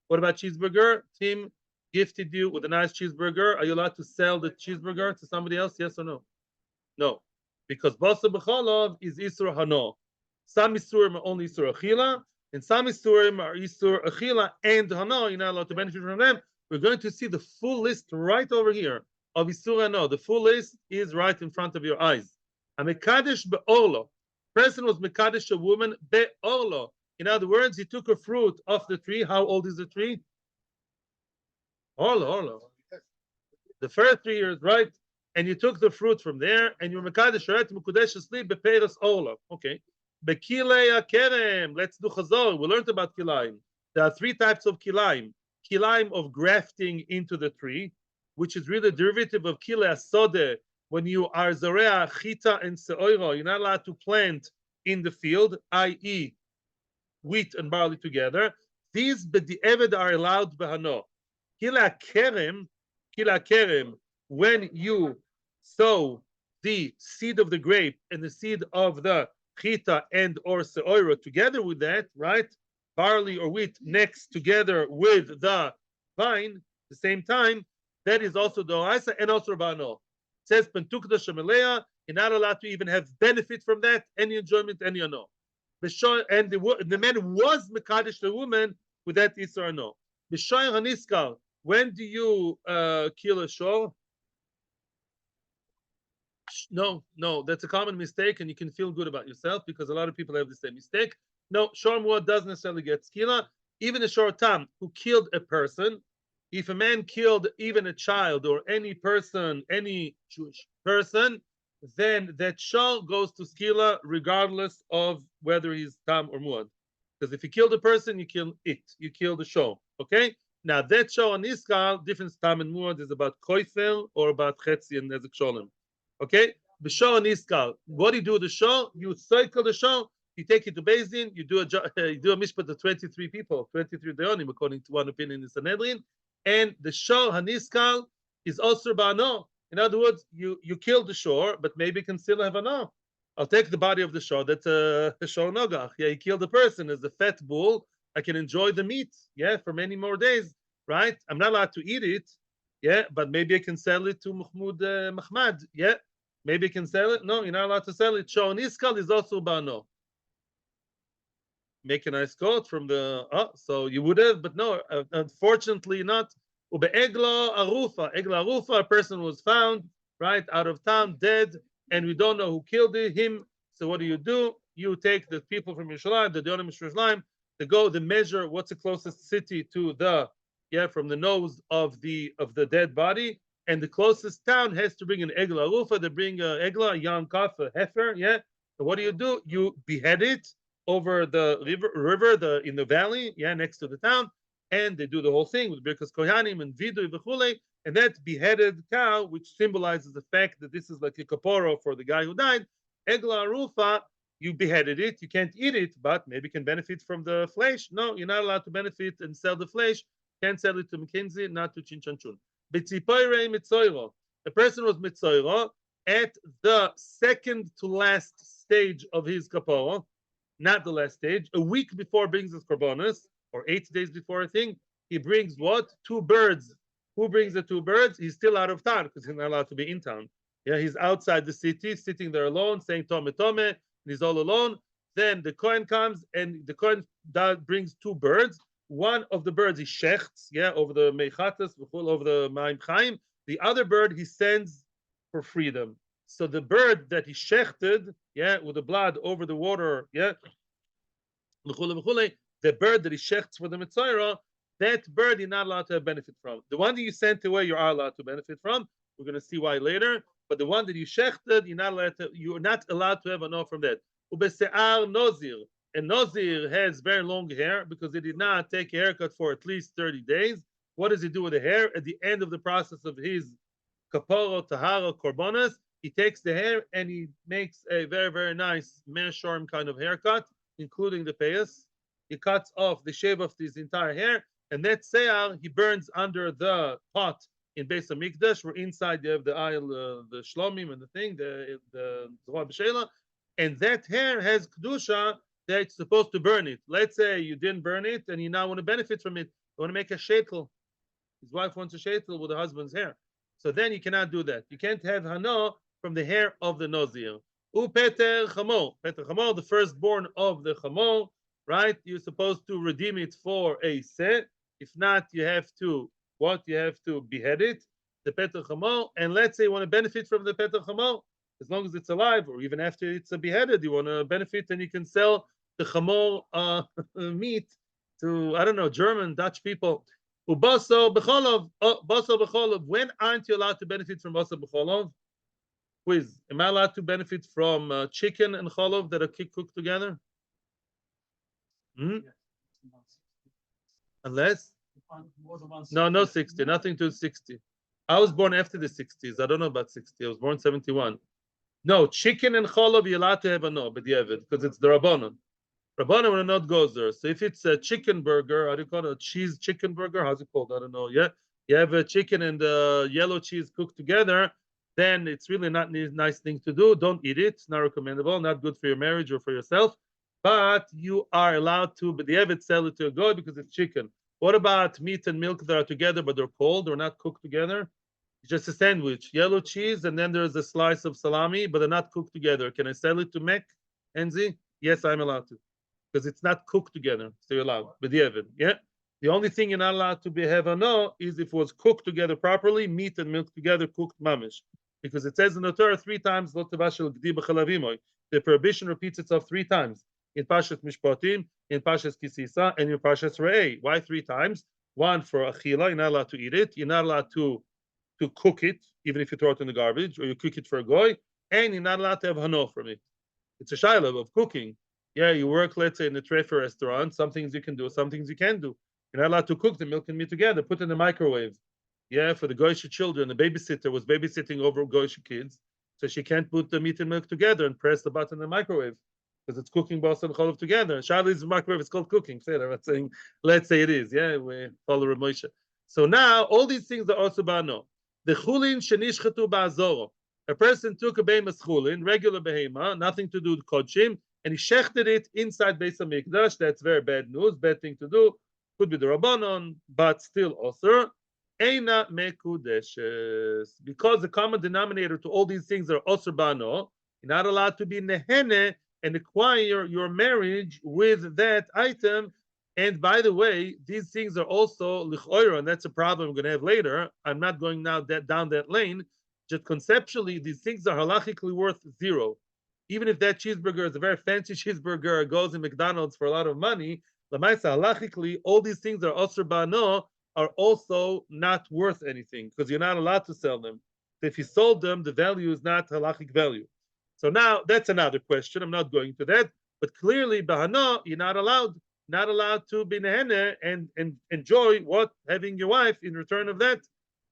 What about cheeseburger? Tim gifted you with a nice cheeseburger. Are you allowed to sell the cheeseburger to somebody else? Yes or no? No, because basa b'cholov is isur hano. Some isurim are only isur achila, and some isurim are isur achila and hano. You're not allowed to benefit from them. We're going to see the full list right over here of isur hano. The full list is right in front of your eyes. A mekadesh be'olo. Person was mekadesh a woman be'olo. In other words, he took a fruit off the tree. How old is the tree? Olo. The first 3 years, right? And you took the fruit from there, and you're mekadesh right mukudesh asli beperas olo. Okay. Bekilei kerem. Let's do chazor. We learned about kilaim. There are 3 types of kilaim. Kilaim of grafting into the tree, which is really a derivative of kilei asode. When you are zorea chita and seoiro, you're not allowed to plant in the field, i.e., wheat and barley together. These b'di'eved are allowed behano. Kila kerem, when you sow the seed of the grape and the seed of the chita and or seoira together with that, right? Barley or wheat next together with the vine, at the same time, that is also the oraisa and also Rabbano. It says pentukda shemelea, you're not allowed to even have benefit from that, any enjoyment, any ano. And the man was mekadesh the woman with that isar no. B'shoy haniskal. When do you kill a shor? No, that's a common mistake, and you can feel good about yourself because a lot of people have the same mistake. No, shor muad doesn't necessarily get skila. Even a shor tam who killed a person, if a man killed even a child or any person, any Jewish person, then that shor goes to skila regardless of whether he's tam or muad. Because if you kill the person, you kill it. You kill the shor. Okay. Now that show on Iskal, difference tam and muad is about koifel or about chetzi and nezek sholem. Okay, the show on Iskal. What do you do with the show? You cycle the show. You take it to Bezdin. You do a mishpat of 23 people, 23 dayonim, according to one opinion in Sanhedrin. And the show haniskal is also ba'ano. In other words, you kill the shore, but maybe can still have ano. I'll take the body of the shore. That's a shor nogach. Yeah, you kill the person as a fat bull. I can enjoy the meat, yeah, for many more days, right? I'm not allowed to eat it, yeah, but maybe I can sell it to Mahmud, yeah. Maybe I can sell it. No, you're not allowed to sell it. Shor niskal is also bano. Make a nice coat from the, so you would have, but no, unfortunately not. Ube egla arufa, a person was found, right, out of town, dead, and we don't know who killed him. So what do? You take the people from Yerushalayim, the Yomi Yerushalayim, they measure what's the closest city to from the nose of the dead body, and the closest town has to bring an egla arufa. They bring a egla, a yam kaf, a heifer, yeah. So what do? You behead it over the river in the valley, yeah, next to the town, and they do the whole thing with Birkas Kohanim and Vidui v'chule, and that beheaded cow, which symbolizes the fact that this is like a kaporo for the guy who died, Egla Arufa, you beheaded it, you can't eat it, but maybe can benefit from the flesh. No, you're not allowed to benefit and sell the flesh. Can't sell it to McKinsey, not to Chinchanchun. Betzipoire mitzoiro. The person was mitzoiro at the second to last stage of his kaporo, not the last stage. A week before brings his korbanos, or 8 days before, I think, he brings what? 2 birds. Who brings the 2 birds? He's still out of town because he's not allowed to be in town. Yeah, he's outside the city, sitting there alone, saying Tome Tome, and he's all alone. Then the Kohen comes, and the Kohen brings 2 birds. One of the birds he shechts, yeah, over the Meichatas, over the Ma'im Chaim. The other bird he sends for freedom. So the bird that he shechted, yeah, with the blood over the water, yeah, the bird that he shechts for the Mitzvah, that bird you're not allowed to have benefit from. The one that you sent away, you are allowed to benefit from. We're going to see why later. But the one that you shechted, you're not allowed to have an from that. Ubese'ar nozir. And nozir has very long hair because he did not take a haircut for at least 30 days. What does he do with the hair? At the end of the process of his kaporo, tahara, korbanos, he takes the hair and he makes a very, very nice me'ashorm kind of haircut, including the payas. He cuts off the shave of his entire hair, and that se'ar he burns under the pot in Beis Hamikdash, where inside you have the aisle, the shlomim and the thing, the Zohar B'Sheila, and that hair has kedusha that's supposed to burn it. Let's say you didn't burn it, and you now want to benefit from it. You want to make a shetel. His wife wants a shetel with her husband's hair. So then you cannot do that. You can't have hano from the hair of the nozir. Peter chamor, the firstborn of the chamor, right? You're supposed to redeem it for a set. If not, you have to what? You have to behead it, the Peter chamor. And let's say you want to benefit from the Peter chamor, as long as it's alive, or even after it's beheaded, you want to benefit, and you can sell the chamor meat to, I don't know, German, Dutch people. Ubaso b'cholov, baso b'cholov. When aren't you allowed to benefit from baso b'cholov? Quiz. Am I allowed to benefit from chicken and cholov that are cooked together? Hmm? Unless? No, 60. Nothing to 60. I was born after the 60s. I don't know about 60. I was born 71. No, chicken and cholov you're allowed to have a no, but yeah, because it's the Rabbanon. Rabbanon will not go there. So if it's a chicken burger, how do you call it? A cheese chicken burger? How's it called? I don't know. Yeah, you have a chicken and yellow cheese cooked together, then it's really not a nice thing to do. Don't eat it. It's not recommendable. Not good for your marriage or for yourself. But you are allowed to, but the Evid sell it to a goy because it's chicken. What about meat and milk that are together but they're cold or not cooked together? It's just a sandwich, yellow cheese, and then there's a slice of salami, but they're not cooked together. Can I sell it to Mek, Enzi? Yes, I'm allowed to, because it's not cooked together. So you're allowed. But the Evid, yeah. The only thing you're not allowed to have a no is if it was cooked together properly, meat and milk together, cooked mamish. Because it says in the Torah 3 times, the prohibition repeats itself 3 times. In Pashas Mishpatim, in Pashas Kisisa, and in Pashas Re'ei. Why 3 times? 1 for achila, you're not allowed to eat it. You're not allowed to cook it, even if you throw it in the garbage, or you cook it for a goy, and you're not allowed to have hano from it. It's a shiloh of cooking. Yeah, you work, let's say, in a trefa restaurant. Some things you can do, some things you can't do. You're not allowed to cook the milk and meat together. Put it in the microwave. Yeah, for the goyish children, the babysitter was babysitting over goyish kids, so she can't put the meat and milk together and press the button in the microwave because it's cooking basa and cholov together. Charlie's microwave is called cooking. I'm not saying, let's say it is. Yeah, we follow Rav Moshe. So now all these things are also bano. The chulin shenishchatu ba'azoro. A person took a behemoth chulin, regular behemoth, nothing to do with kodshim, and he shechted it inside Beis Hamikdash. That's very bad news, bad thing to do. Could be the Rabbanon, but still also. Eina mekudeshes. Because the common denominator to all these things are osur bano, you're not allowed to be nehene and acquire your marriage with that item. And by the way, these things are also lichoira, and that's a problem we're going to have later. I'm not going now down that lane. Just conceptually, these things are halachically worth 0. Even if that cheeseburger is a very fancy cheeseburger, goes in McDonald's for a lot of money, lamaisa halachically, all these things are osur bano, are also not worth anything because you're not allowed to sell them. If you sold them, the value is not halachic value. So now that's another question. I'm not going to that, but clearly bahana, you're not allowed. not allowed to be nehene and enjoy what having your wife in return of that.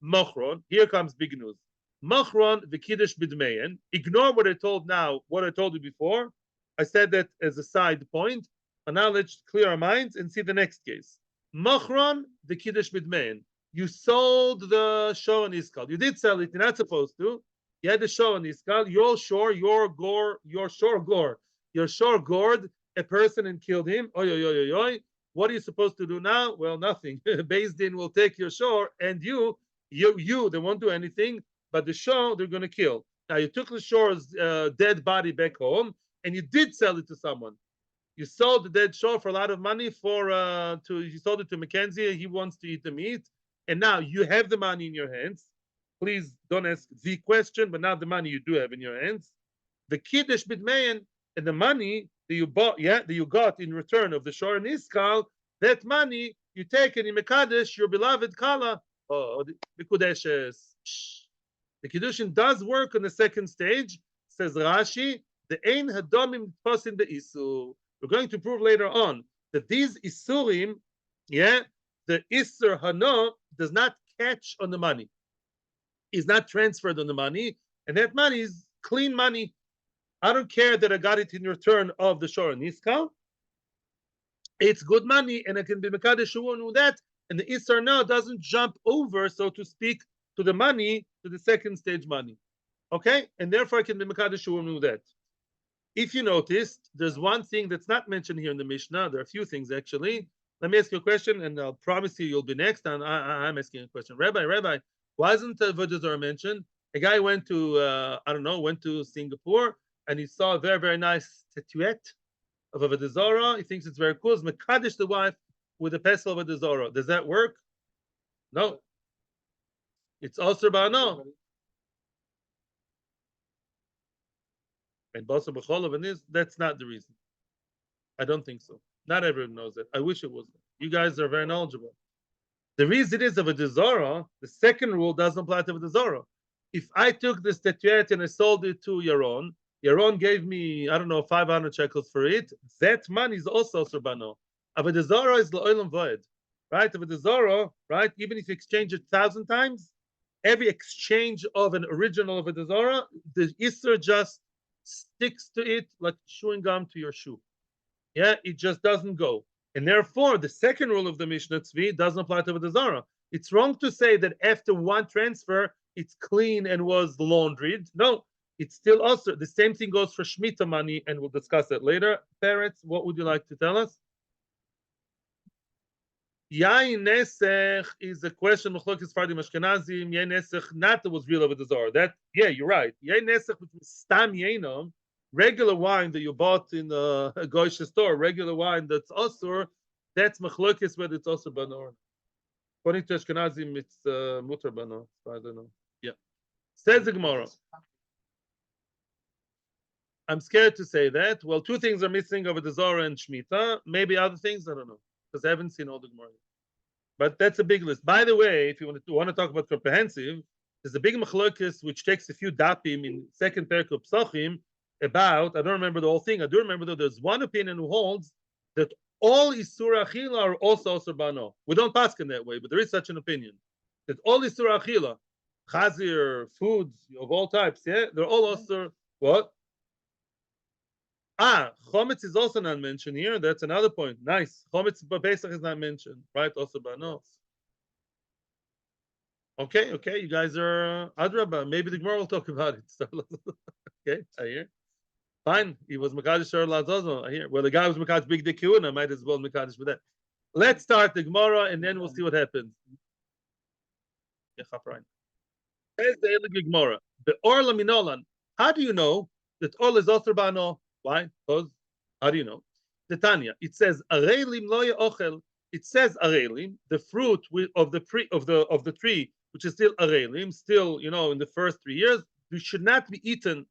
Mochron, here comes big news. Mochron v'kiddush b'dmeyen. Ignore what I told now, what I told you before. I said that as a side point. And now let's clear our minds and see the next case. Mochron v'kiddush b'dmeyen. You sold the shor and iskal. You did sell it. You're not supposed to. You had the shor and iskal. Your shor, your shor gored a person and killed him. Oy, oy, oy, oy, oy. What are you supposed to do now? Well, nothing. BSD will take your shor, and you, they won't do anything. But the shor, they're going to kill. Now, you took the shor's dead body back home, and you did sell it to someone. You sold the dead shor for a lot of money you sold it to Mackenzie. He wants to eat the meat. And now you have the money in your hands. Please don't ask the question, but now the money you do have in your hands. The kiddush b'dmeyen and the money that you bought, that you got in return of the shor and iskal, that money you take and you mekadesh your beloved kala. Oh, the kudeshes. The kiddushin does work on the second stage, says Rashi. The ein hadomim tfosin the isur. We're going to prove later on that these isurim, the isur hano does not catch on the money, is not transferred on the money, and that money is clean money. I don't care that I got it in return of the shor and iskal. It's good money, and I can be mekadesh with that, and the isur now doesn't jump over, so to speak, to the money, to the second stage money. Okay, and therefore I can be mekadesh with that. If you noticed, there's one thing that's not mentioned here in the Mishnah. There are a few things actually. Let me ask you a question, and I'll promise you'll be next. And I'm asking a question. Rabbi, why isn't Avodah Zarah mentioned? A guy went to, went to Singapore, and he saw a very, very nice statuette of Avodah Zarah. He thinks it's very cool. He's mekadesh the wife with a pesel of Avodah Zarah. Does that work? No. It's also ba'ano. And Basar B'cholov and this, that's not the reason. I don't think so. Not everyone knows that. I wish it was. You guys are very knowledgeable. The reason is of a Zarah, the second rule doesn't apply to the Zarah. If I took the statuette and I sold it to Yaron gave me, 500 shekels for it, that money is also Surbano. Avodah Zarah is La'olam Voed. Right? Avodah Zarah, right? Even if you exchange it 1,000 times, every exchange of an original Avodah Zarah, the Isser just sticks to it like chewing gum to your shoe. It just doesn't go. And therefore, the second rule of the Mishnah Tzvi doesn't apply to Avodah Zarah. It's wrong to say that after one transfer, it's clean and was laundried. No, it's still also. The same thing goes for Shemitah money, and we'll discuss that later. Parents, what would you like to tell us? Yain Nesech is a question. Machlokes Fardim Ashkenazim. Yain Nesech, not that was real Avodah Zarah. That, you're right. Yain Nesech, which was Stam Yainom, regular wine that you bought in a Goyish store, regular wine that's Asur, that's Machlokes, whether it's Asur Banor. According to Ashkenazim, it's Mutar Banor. I don't know. Says the Gemara. I'm scared to say that. Well, two things are missing over the Zohar and Shemitah. Maybe other things, I don't know, because I haven't seen all the Gemara. But that's a big list. By the way, if you want to talk about comprehensive, there's a big machlokes which takes a few dapim in second parak of Psachim about, I don't remember the whole thing. I do remember though there's one opinion who holds that all Isur Achila are also Asur Bano. We don't pass in that way, but there is such an opinion. That all Isur Achila, Chazir, foods of all types, they're all Asur, what? Chometz is also not mentioned here. That's another point. Nice. Chometz Pesach is not mentioned, right? Also Bano. Okay, you guys are Adraba. Maybe the Gemara will talk about it. So, okay, I hear. Fine. He was Mekadesh Shor Lazazo. I hear. Well, the guy was Mekadesh Big Dekun. I might as well Mekadesh with that. Let's start the Gemara and then we'll see what happens. There's the Elig Gemara. The Orla Minolan. How do you know that Orla is Osir Bano? Why? Because how do you know? The Tanya. It says Arelim lo ochel. It says Arelim, the fruit of the tree, which is still Arelim, still in the first 3 years, you should not be eaten.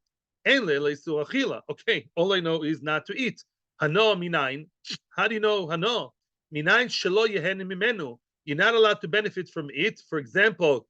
Okay, all I know is not to eat. Hano minayin. How do you know hano? Minayin shelo yehen mimenu. You're not allowed to benefit from it. For example,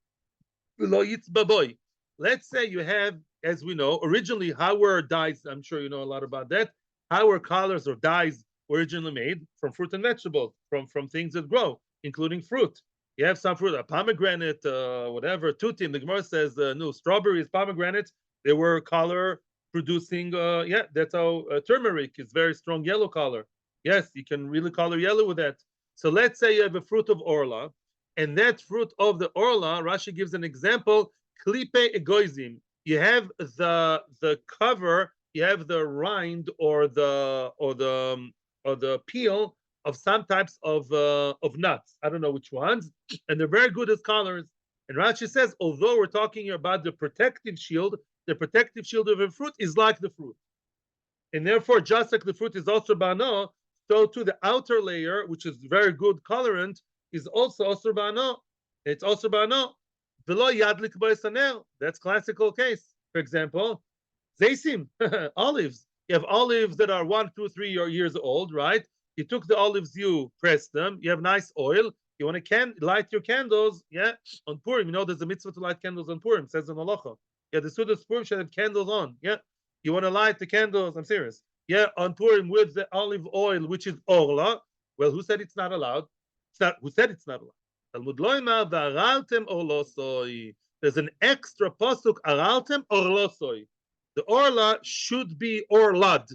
lo yitz baboy. Let's say you have, as we know, originally how were dyes. I'm sure you know a lot about that. How were colors or dyes originally made from fruit and vegetables, from things that grow, including fruit. You have some fruit, a pomegranate, whatever, tutin. The Gemara says, no, strawberries, pomegranates, they were color producing. Yeah, that's how turmeric is very strong yellow color. Yes, you can really color yellow with that. So let's say you have a fruit of orla, and that fruit of the orla, Rashi gives an example, klipe egoizim. You have the cover, you have the rind or the peel of some types of nuts. I don't know which ones, and they're very good as colors. And Rashi says, although we're talking about the protective shield of a fruit is like the fruit, and therefore, just like the fruit is also bano, so too the outer layer, which is very good colorant, is also bano. It's also bano. V'lo yadlik b'esaner. That's classical case. For example, zaysim, olives. You have olives that are 1, 2, 3 years old, right? You took the olives, you pressed them. You have nice oil. You want to light your candles, yeah, on Purim. You know, there's a mitzvah to light candles on Purim. It says in Halacha. Yeah, the Sudas Purim should have candles on. Yeah, you want to light the candles. I'm serious. Yeah, on Purim with the olive oil, which is orla. Well, who said it's not allowed? It's not. Who said it's not allowed? Talmud loima v'araltem orlosoi. There's an extra pasuk araltem orlosoi. The orla should be orlad.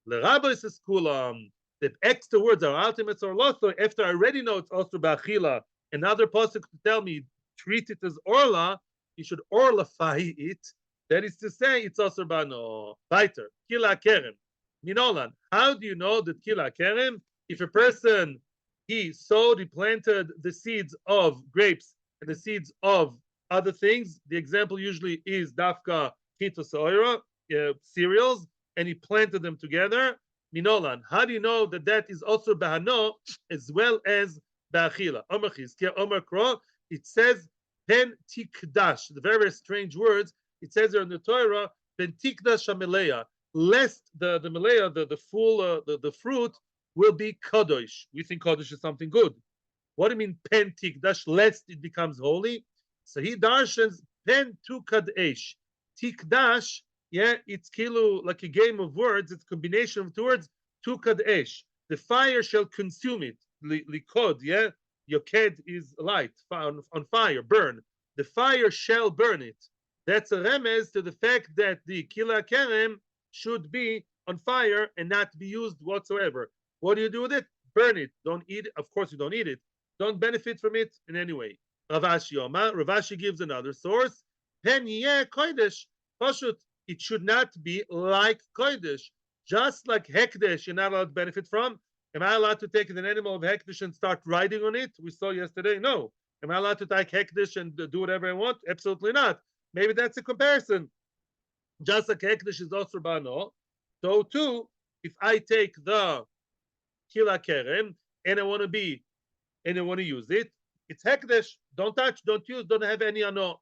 L'rabbi says kulam. The extra words are ultimate orlosoi. After I already know it's also ba'achila, another pasuk to tell me treat it as orla, you should orlify it. That is to say, it's also bano. Weiter. Kila kerem. Minolan. How do you know that kila kerem? If a person he planted the seeds of grapes and the seeds of other things. The example usually is dafka chitos oira, cereals, and he planted them together. Minolan. How do you know that that is also bahano as well as ba'achila? Omar chizkiah, Omar kro. It says pen tikdash. The very, very strange words. It says there in the Torah, pen tikdash hameleya. Lest the meleya, the full the fruit will be kadosh. We think kadosh is something good. What do you mean pen tikdash? Lest it becomes holy. So he darshans pen tu kadesh. Tikdash, yeah, it's kilu like a game of words. It's a combination of two words. Tu kadesh. The fire shall consume it. Likod, yeah. Yoked is light, on fire, burn. The fire shall burn it. That's a remez to the fact that the kila kerem should be on fire and not be used whatsoever. What do you do with it? Burn it. Don't eat it. Of course, you don't eat it. Don't benefit from it in any way. Ravashi Yoma. Ravashi gives another source. Pen yeh kodesh. Pashut. It should not be like kodesh. Just like hekdesh, you're not allowed to benefit from. Am I allowed to take an animal of hekdesh and start riding on it? We saw yesterday. No. Am I allowed to take hekdesh and do whatever I want? Absolutely not. Maybe that's a comparison. Just like hekdesh is also bano. So too, if I take the kila kerem and I want to use it, it's hekdesh. Don't touch, don't use, don't have any ano.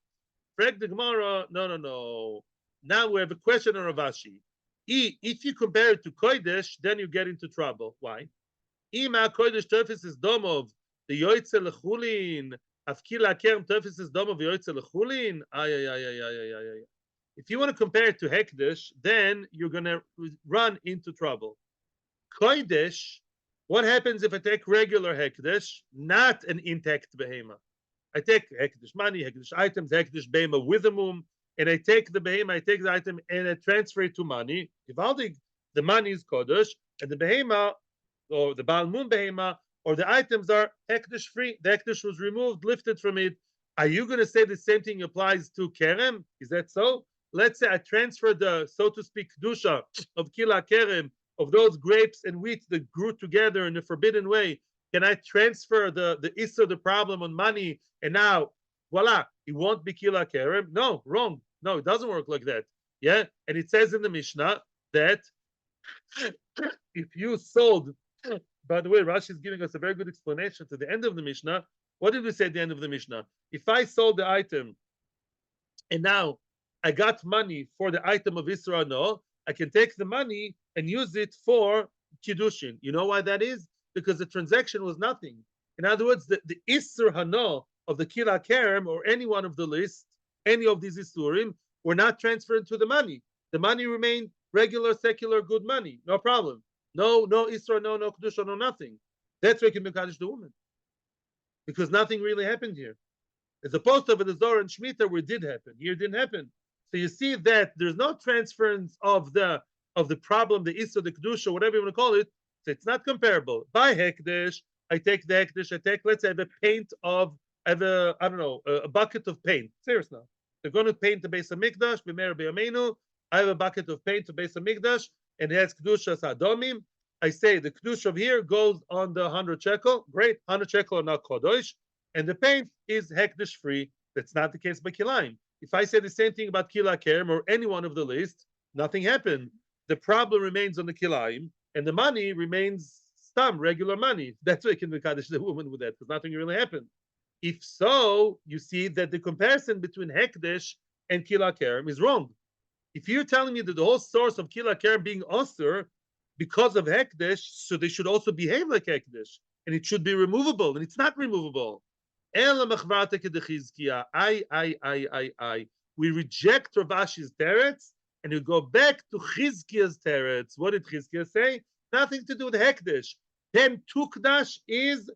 Frag the Gemara, no. Now we have a question on Ravashi. If you compare it to kodesh, then you get into trouble. Why? Ima kodesh tefis is domov the yoytze lechulin. Afkila kerem tefis is domov yoytze lechulin. Ay. If you want to compare it to hekdesh, then you're gonna run into trouble. Kodesh. What happens if I take regular hekdesh, not an intact behema? I take hekdesh money, hekdesh items, hekdesh behema with a mum, and I take the behema, I take the item, and I transfer it to money. If the money is kodesh, and the behema, or the baal mum behema, or the items are hekdesh free, the hekdesh was removed, lifted from it, are you going to say the same thing applies to kerem? Is that so? Let's say I transfer the, so to speak, kedusha of kila kerem, of those grapes and wheat that grew together in a forbidden way. Can I transfer the issue, the problem on money, and now, voila, it won't be kila kerem? No, wrong. No, it doesn't work like that. Yeah, and it says in the Mishnah that if you sold, by the way, Rashi is giving us a very good explanation to the end of the Mishnah. What did we say at the end of the Mishnah? If I sold the item and now I got money for the item of Isra, no, I can take the money and use it for Kiddushin. You know why that is? Because the transaction was nothing. In other words, the Isser Hano of the Kila Kerem or any one of the list, any of these Isurim, were not transferred to the money. The money remained regular, secular, good money. No problem. No Isra, no Kedusha, no nothing. That's why you can Mekadesh the woman. Because nothing really happened here. As opposed to the Zohar and Shemitah where it did happen. Here it didn't happen. So you see that there's no transference of the problem, the Isra, the Kedusha, whatever you want to call it. So it's not comparable. By Hekdesh, I take the Hekdesh, let's say I have a paint of, I have a, I don't know, a bucket of paint. Serious now. They're going to paint the Beis HaMikdash, B'meir B'yameinu. I have a bucket of paint to Beis HaMikdash, and it has Kedushas Adomim. I say the Kedush of here goes on the 100 shekel. Great, 100 shekel are not Kodosh. And the paint is Hekdesh free. That's not the case by Kilayim. If I say the same thing about Kila Kerem or any one of the list, nothing happened. The problem remains on the Kilayim, and the money remains regular money. That's why I can Mekadesh the woman with that, because nothing really happened. If so, you see that the comparison between Hekdesh and Kila Kerem is wrong. If you're telling me that the whole source of Kila Kerem being Osir because of Hekdesh, so they should also behave like Hekdesh, and it should be removable, and it's not removable. We reject Rav Ashi's teretz, and we go back to Chizkiya's teretz. What did Chizkiya say? Nothing to do with Hekdesh. Then Tukdash is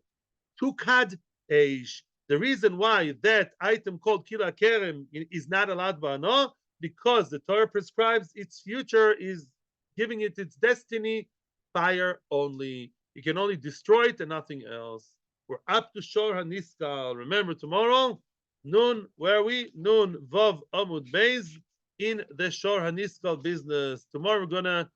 Tukad Eish. The reason why that item called Kila Kerem is not allowed ba'ano, because the Torah prescribes its future is giving it its destiny, fire only. You can only destroy it and nothing else. We're up to Shor HaNiskal. Remember tomorrow, Nun, where are we? Nun Vav Amud Beis in the Shor HaNiskal business. Tomorrow we're gonna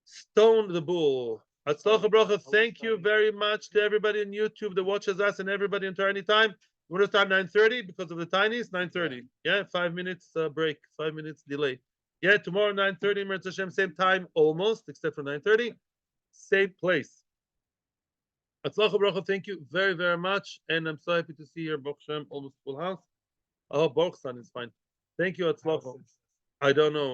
stone the bull. Atzlocha bracha. Thank you very much to everybody on YouTube that watches us and everybody on Torah Anytime. We're gonna start 9:30 because of the tinies. 9:30. Yeah, 5 minutes break, 5 minutes delay. Yeah, tomorrow 9:30. Meretz Hashem, same time almost, except for 9:30, same place. Atzlacha bracha, thank you very, very much. And I'm so happy to see your Baruch Hashem almost full house. I hope Baruch Son is fine. Thank you, Atzlacha. I don't know.